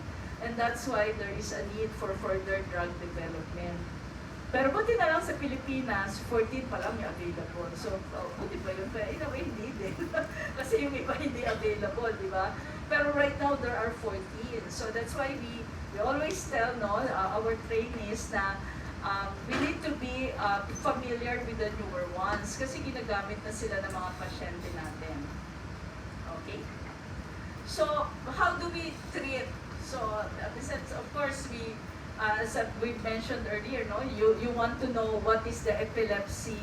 And that's why there is a need for further drug development. Pero buti na lang sa Pilipinas, 14 pa lang yung available. So, buti pa yun? Pero in a way, hindi din. Kasi yung iba hindi available, di ba? Pero right now, there are 14. So that's why we always tell our trainees na we need to be familiar with the newer ones kasi ginagamit na sila ng mga pasyente natin. Okay? So, how do we treat? So, besides, of course, as we mentioned earlier, no, you want to know what is the epilepsy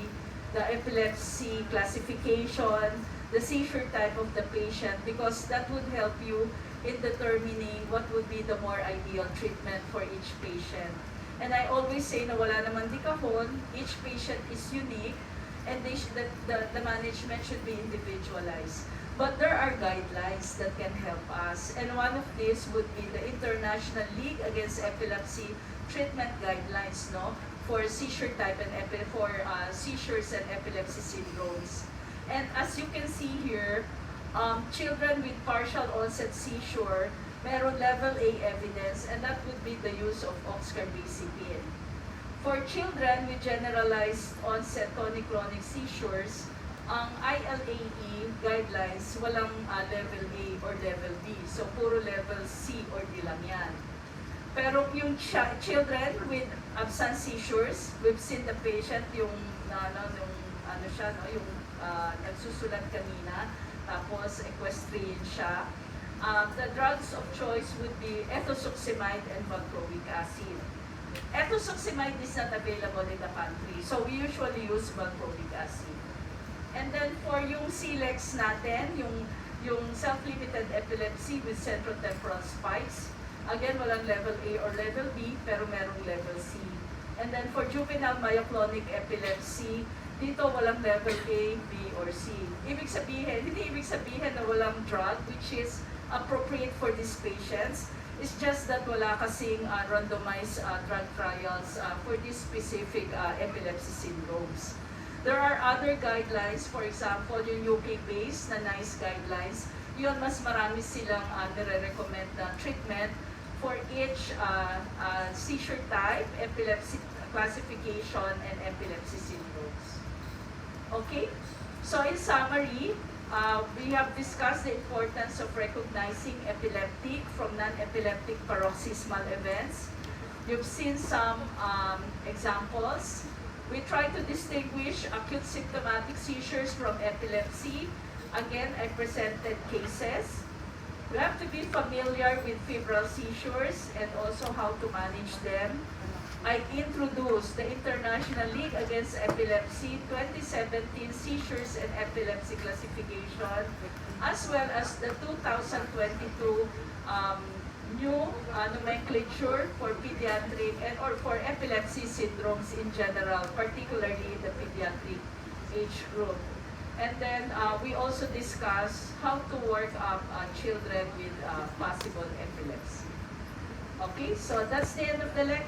classification, the seizure type of the patient, because that would help you in determining what would be the more ideal treatment for each patient. And I always say na wala naman di kahon, each patient is unique, and the management should be individualized. But there are guidelines that can help us, and one of these would be the International League Against Epilepsy Treatment Guidelines, no, for seizure type and for seizures and epilepsy syndromes. And as you can see here, children with partial onset seizure, meron level A evidence, and that would be the use of oxcarbazepine. For children with generalized onset tonic-clonic seizures, ang ILAE guidelines, walang level A or level B. So, puro level C or D lang yan. Pero yung children with absent seizures, we've seen the patient, yung nagsusulat kanina, tapos equestrian siya. The drugs of choice would be ethosuximide and valproic acid. Ethosuximide is not available in the country, so we usually use valproic acid. And then for yung CLEX natin, yung self-limited epilepsy with centrotemporal spikes, again, walang level A or level B, pero merong level C. And then for juvenile myoclonic epilepsy, dito walang level A, B, or C. Hindi ibig sabihin na walang drug which is appropriate for these patients. It's just that wala kasing randomized drug trials for these specific epilepsy syndromes. There are other guidelines, for example, yung UK-based na NICE guidelines, yun mas marami silang nire-recommend na treatment for each seizure type, epilepsy classification, and epilepsy syndromes. Okay? So in summary, we have discussed the importance of recognizing epileptic from non-epileptic paroxysmal events. You've seen some examples. We try to distinguish acute symptomatic seizures from epilepsy. Again, I presented cases. We have to be familiar with febrile seizures and also how to manage them. I introduced the International League Against Epilepsy 2017 Seizures and Epilepsy Classification, as well as the 2022 new nomenclature for pediatric or for epilepsy syndromes in general, particularly the pediatric age group. And then we also discuss how to work up children with possible epilepsy. Okay, so that's the end of the lecture.